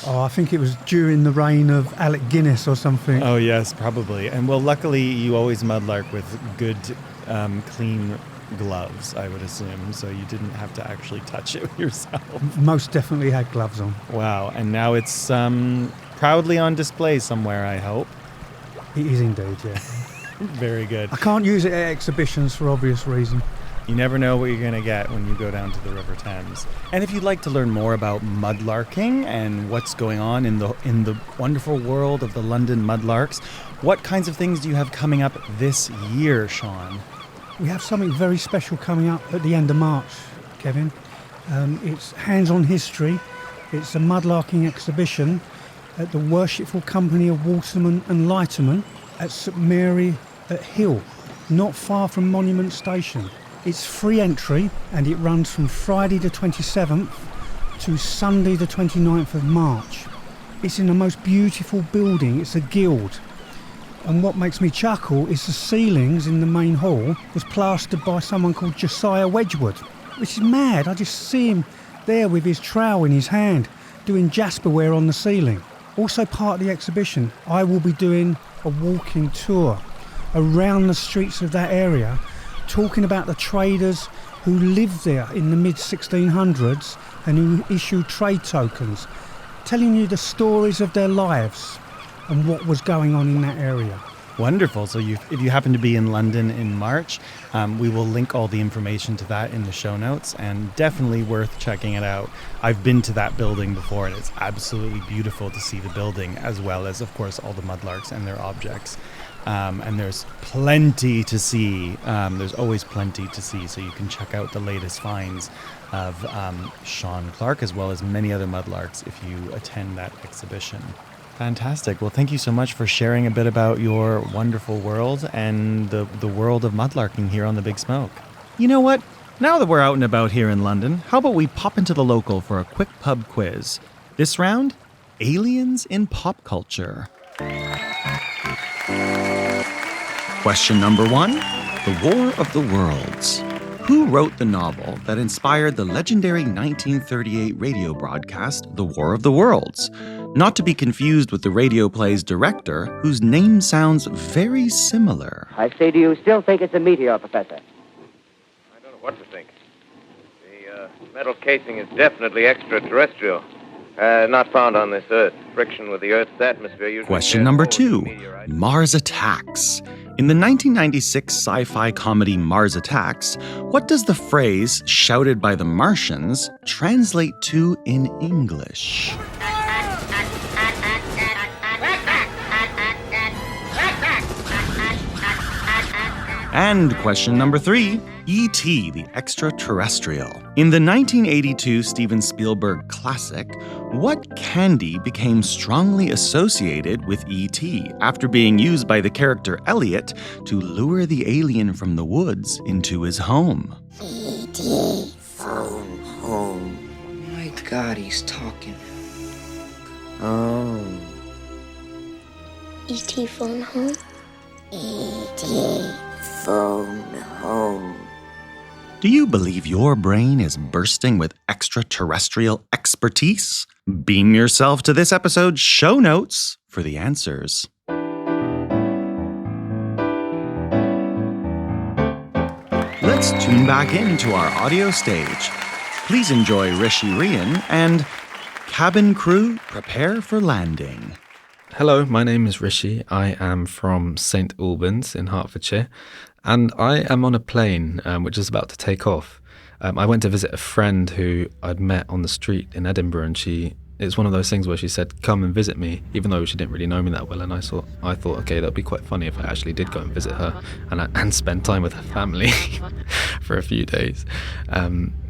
Oh, I think it was during the reign of Alec Guinness or something. Oh, yes, probably. And well, luckily, you always mudlark with good, clean gloves, I would assume, so you didn't have to actually touch it yourself. Most definitely had gloves on. Wow, and now it's proudly on display somewhere, I hope. It is indeed, yeah. Very good. I can't use it at exhibitions for obvious reason. You never know what you're going to get when you go down to the River Thames. And if you'd like to learn more about mudlarking and what's going on in the wonderful world of the London Mudlarks, what kinds of things do you have coming up this year, Sean? We have something very special coming up at the end of March, Kevin. It's hands-on history. It's a mudlarking exhibition at the Worshipful Company of Watermen and Lightermen at St Mary at Hill, not far from Monument Station. It's free entry and it runs from Friday the 27th to Sunday the 29th of March. It's in the most beautiful building. It's a guild. And what makes me chuckle is the ceilings in the main hall was plastered by someone called Josiah Wedgwood, which is mad. I just see him there with his trowel in his hand doing jasperware on the ceiling. Also part of the exhibition, I will be doing a walking tour around the streets of that area, talking about the traders who lived there in the mid-1600s and who issued trade tokens, telling you the stories of their lives and what was going on in that area. Wonderful. So if you happen to be in London in March, we will link all the information to that in the show notes, and definitely worth checking it out. I've been to that building before and it's absolutely beautiful to see the building, as well as, of course, all the mudlarks and their objects. And there's plenty to see. There's always plenty to see, so you can check out the latest finds of Sean Clark, as well as many other mudlarks if you attend that exhibition. Fantastic. Well, thank you so much for sharing a bit about your wonderful world and the world of mudlarking here on the Big Smoke. You know what? Now that we're out and about here in London, how about we pop into the local for a quick pub quiz? This round, aliens in pop culture. Question number 1, The War of the Worlds. Who wrote the novel that inspired the legendary 1938 radio broadcast, The War of the Worlds? Not to be confused with the radio play's director, whose name sounds very similar. I say, do you still think it's a meteor, Professor? I don't know what to think. The metal casing is definitely extraterrestrial. Not found on this Earth. Friction with the Earth's atmosphere usually... Question number 2, Mars Attacks. In the 1996 sci-fi comedy Mars Attacks, what does the phrase shouted by the Martians translate to in English? And question number 3, E.T. the Extraterrestrial. In the 1982 Steven Spielberg classic, what candy became strongly associated with E.T. after being used by the character Elliot to lure the alien from the woods into his home? E.T. phone home. Oh my God, he's talking. Oh. E.T. phone home? E.T. phone home. Do you believe your brain is bursting with extraterrestrial expertise? Beam yourself to this episode's show notes for the answers. Let's tune back into our audio stage. Please enjoy Rishi, Rian, and cabin crew prepare for landing. Hello, my name is Rishi. I am from St Albans in Hertfordshire, and I am on a plane which is about to take off. I went to visit a friend who I'd met on the street in Edinburgh, and it's one of those things where she said, come and visit me, even though she didn't really know me that well, and I thought, okay, that'd be quite funny if I actually did go and visit her and spend time with her family for a few days.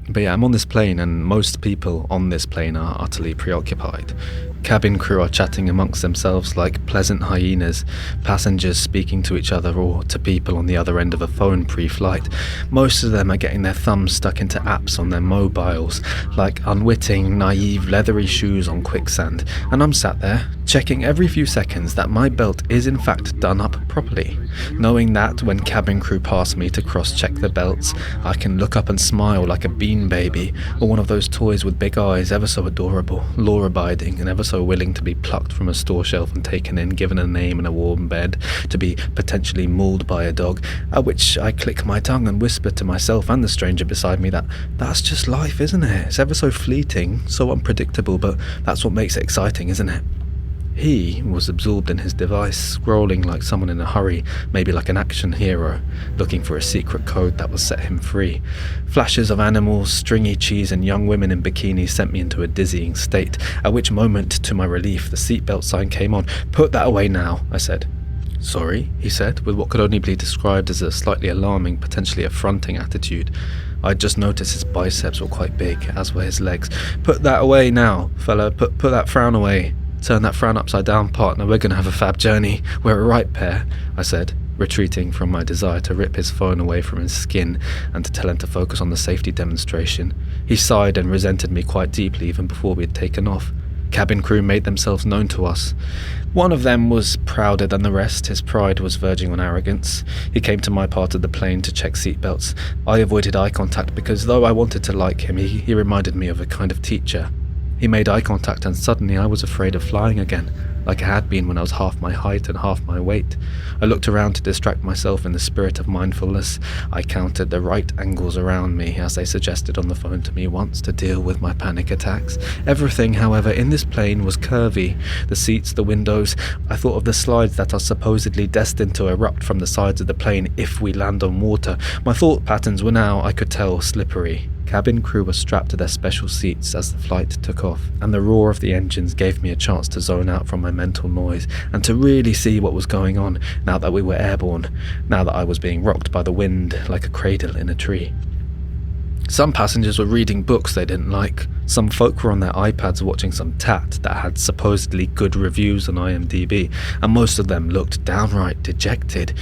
But yeah, I'm on this plane, and most people on this plane are utterly preoccupied. Cabin crew are chatting amongst themselves like pleasant hyenas, passengers speaking to each other or to people on the other end of a phone pre-flight. Most of them are getting their thumbs stuck into apps on their mobiles, like unwitting, naive, leathery shoes on quicksand, and I'm sat there, checking every few seconds that my belt is in fact done up properly, knowing that when cabin crew pass me to cross-check the belts, I can look up and smile like a bean baby, or one of those toys with big eyes, ever so adorable, law-abiding, and ever so willing to be plucked from a store shelf and taken in, given a name and a warm bed, to be potentially mauled by a dog, at which I click my tongue and whisper to myself and the stranger beside me that that's just life, isn't it? It's ever so fleeting, so unpredictable, but that's what makes it exciting, isn't it? He was absorbed in his device, scrolling like someone in a hurry, maybe like an action hero, looking for a secret code that would set him free. Flashes of animals, stringy cheese, and young women in bikinis sent me into a dizzying state, at which moment, to my relief, the seatbelt sign came on. "Put that away now," I said. "Sorry," he said, with what could only be described as a slightly alarming, potentially affronting attitude. I'd just noticed his biceps were quite big, as were his legs. "Put that away now, fella, put that frown away. Turn that frown upside down, partner, we're gonna have a fab journey. We're a right pair," I said, retreating from my desire to rip his phone away from his skin and to tell him to focus on the safety demonstration. He sighed and resented me quite deeply even before we had taken off. Cabin crew made themselves known to us. One of them was prouder than the rest. His pride was verging on arrogance. He came to my part of the plane to check seatbelts. I avoided eye contact because though I wanted to like him, he reminded me of a kind of teacher. He made eye contact and suddenly I was afraid of flying again, like I had been when I was half my height and half my weight. I looked around to distract myself in the spirit of mindfulness. I counted the right angles around me, as they suggested on the phone to me once, to deal with my panic attacks. Everything, however, in this plane was curvy. The seats, the windows. I thought of the slides that are supposedly destined to erupt from the sides of the plane if we land on water. My thought patterns were now, I could tell, slippery. Cabin crew were strapped to their special seats as the flight took off, and the roar of the engines gave me a chance to zone out from my mental noise and to really see what was going on now that we were airborne, now that I was being rocked by the wind like a cradle in a tree. Some passengers were reading books they didn't like. Some folk were on their iPads watching some tat that had supposedly good reviews on IMDb, and most of them looked downright dejected.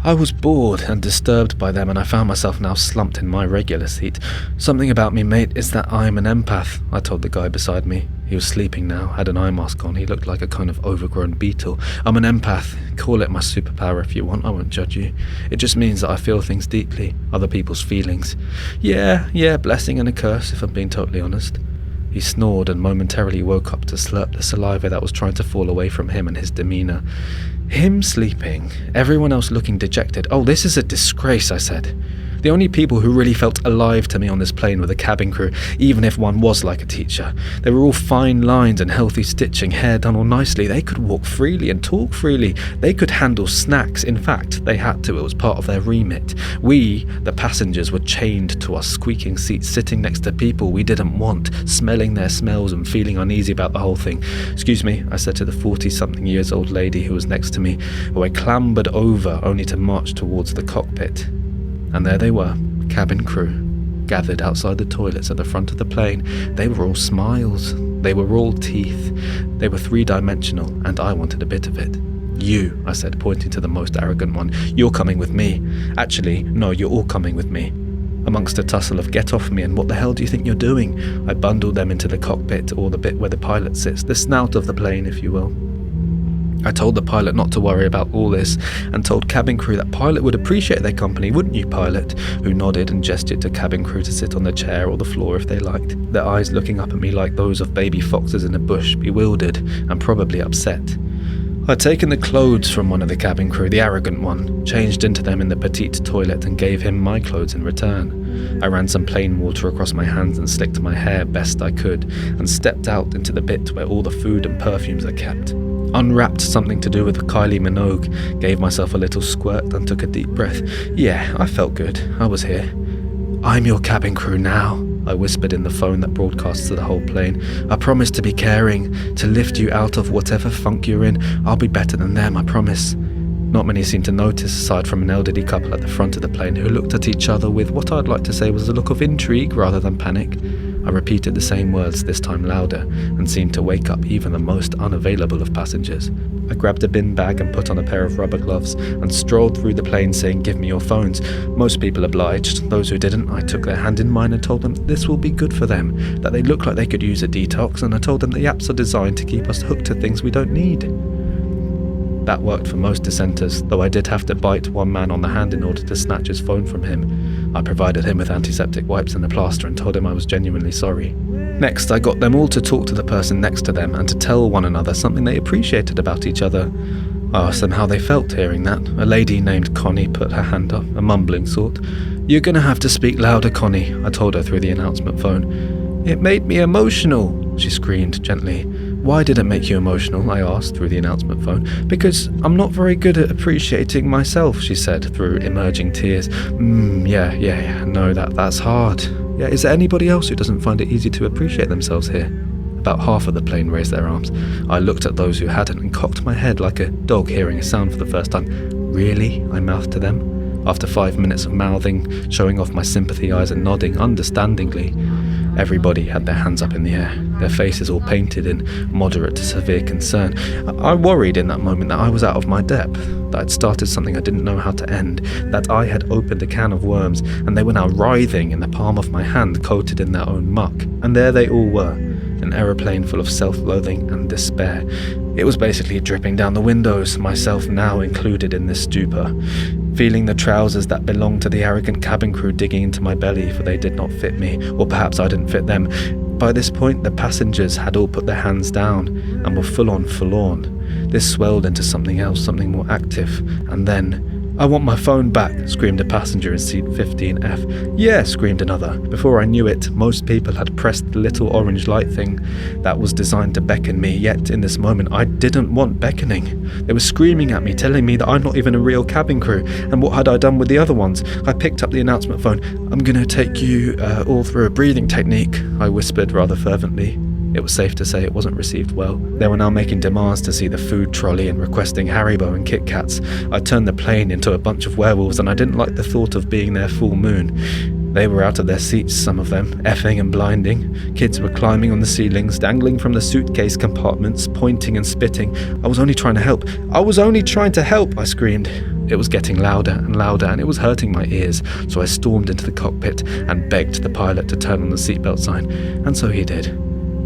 I was bored and disturbed by them, and I found myself now slumped in my regular seat. "Something about me, mate, is that I'm an empath," I told the guy beside me. He was sleeping now, had an eye mask on. He looked like a kind of overgrown beetle. "I'm an empath. Call it my superpower if you want, I won't judge you. It just means that I feel things deeply, other people's feelings. Yeah, blessing and a curse, if I'm being totally honest." He snored and momentarily woke up to slurp the saliva that was trying to fall away from him and his demeanour. Him sleeping, everyone else looking dejected. "Oh, this is a disgrace," I said. The only people who really felt alive to me on this plane were the cabin crew, even if one was like a teacher. They were all fine lines and healthy stitching, hair done all nicely. They could walk freely and talk freely. They could handle snacks. In fact, they had to. It was part of their remit. We, the passengers, were chained to our squeaking seats, sitting next to people we didn't want, smelling their smells and feeling uneasy about the whole thing. "Excuse me," I said to the 40-something-years-old lady who was next to me, who I clambered over only to march towards the cockpit. And there they were, cabin crew, gathered outside the toilets at the front of the plane. They were all smiles. They were all teeth. They were three-dimensional, and I wanted a bit of it. "You," I said, pointing to the most arrogant one, "you're coming with me. Actually, no, you're all coming with me." Amongst a tussle of "get off me" and "what the hell do you think you're doing?" I bundled them into the cockpit, or the bit where the pilot sits, the snout of the plane, if you will. I told the pilot not to worry about all this, and told cabin crew that pilot would appreciate their company, wouldn't you, pilot? Who nodded and gestured to cabin crew to sit on the chair or the floor if they liked, their eyes looking up at me like those of baby foxes in a bush, bewildered and probably upset. I'd taken the clothes from one of the cabin crew, the arrogant one, changed into them in the petite toilet and gave him my clothes in return. I ran some plain water across my hands and slicked my hair best I could, and stepped out into the bit where all the food and perfumes are kept. Unwrapped something to do with Kylie Minogue, gave myself a little squirt and took a deep breath. Yeah, I felt good. I was here. "I'm your cabin crew now," I whispered in the phone that broadcasts to the whole plane. "I promise to be caring, to lift you out of whatever funk you're in. I'll be better than them, I promise." Not many seemed to notice, aside from an elderly couple at the front of the plane who looked at each other with what I'd like to say was a look of intrigue rather than panic. I repeated the same words, this time louder, and seemed to wake up even the most unavailable of passengers. I grabbed a bin bag and put on a pair of rubber gloves and strolled through the plane saying, "Give me your phones." Most people obliged. Those who didn't, I took their hand in mine and told them this will be good for them, that they look like they could use a detox, and I told them the apps are designed to keep us hooked to things we don't need. That worked for most dissenters, though I did have to bite one man on the hand in order to snatch his phone from him. I provided him with antiseptic wipes and a plaster and told him I was genuinely sorry. Next, I got them all to talk to the person next to them and to tell one another something they appreciated about each other. I asked them how they felt hearing that. A lady named Connie put her hand up, a mumbling sort. "You're gonna have to speak louder, Connie," I told her through the announcement phone. "It made me emotional," she screamed gently. Why did it make you emotional? I asked through the announcement phone. Because I'm not very good at appreciating myself, she said through emerging tears. Yeah, no, that's hard. Yeah, is there anybody else who doesn't find it easy to appreciate themselves here? About half of the plane raised their arms. I looked at those who hadn't and cocked my head like a dog hearing a sound for the first time. Really? I mouthed to them. After 5 minutes of mouthing, showing off my sympathy eyes and nodding understandingly, everybody had their hands up in the air, their faces all painted in moderate to severe concern. I worried in that moment that I was out of my depth, that I'd started something I didn't know how to end, that I had opened a can of worms and they were now writhing in the palm of my hand coated in their own muck. And there they all were, an aeroplane full of self-loathing and despair. It was basically dripping down the windows, myself now included in this stupor. Feeling the trousers that belonged to the arrogant cabin crew digging into my belly, for they did not fit me, or perhaps I didn't fit them. By this point, the passengers had all put their hands down and were full-on forlorn. This swelled into something else, something more active, and then... "I want my phone back," screamed a passenger in seat 15F. "Yeah," screamed another. Before I knew it, most people had pressed the little orange light thing that was designed to beckon me, yet in this moment I didn't want beckoning. They were screaming at me, telling me that I'm not even a real cabin crew, and what had I done with the other ones? I picked up the announcement phone. "I'm gonna take you all through a breathing technique," I whispered rather fervently. It was safe to say it wasn't received well. They were now making demands to see the food trolley and requesting Haribo and Kit Kats. I turned the plane into a bunch of werewolves and I didn't like the thought of being their full moon. They were out of their seats, some of them, effing and blinding. Kids were climbing on the ceilings, dangling from the suitcase compartments, pointing and spitting. I was only trying to help. I was only trying to help, I screamed. It was getting louder and louder and it was hurting my ears, so I stormed into the cockpit and begged the pilot to turn on the seatbelt sign, and so he did.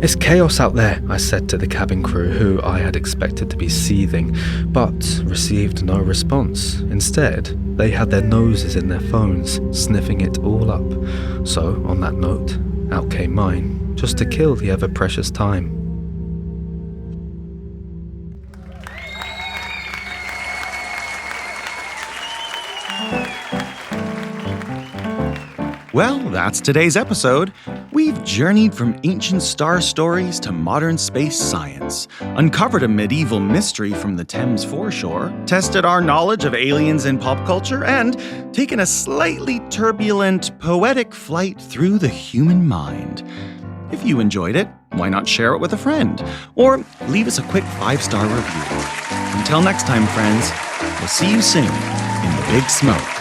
"It's chaos out there," I said to the cabin crew, who I had expected to be seething, but received no response. Instead, they had their noses in their phones, sniffing it all up. So, on that note, out came mine, just to kill the ever-precious time. Well, that's today's episode. We've journeyed from ancient star stories to modern space science, uncovered a medieval mystery from the Thames foreshore, tested our knowledge of aliens in pop culture, and taken a slightly turbulent, poetic flight through the human mind. If you enjoyed it, why not share it with a friend? Or leave us a quick 5-star review. Until next time, friends, we'll see you soon in the Big Smoke.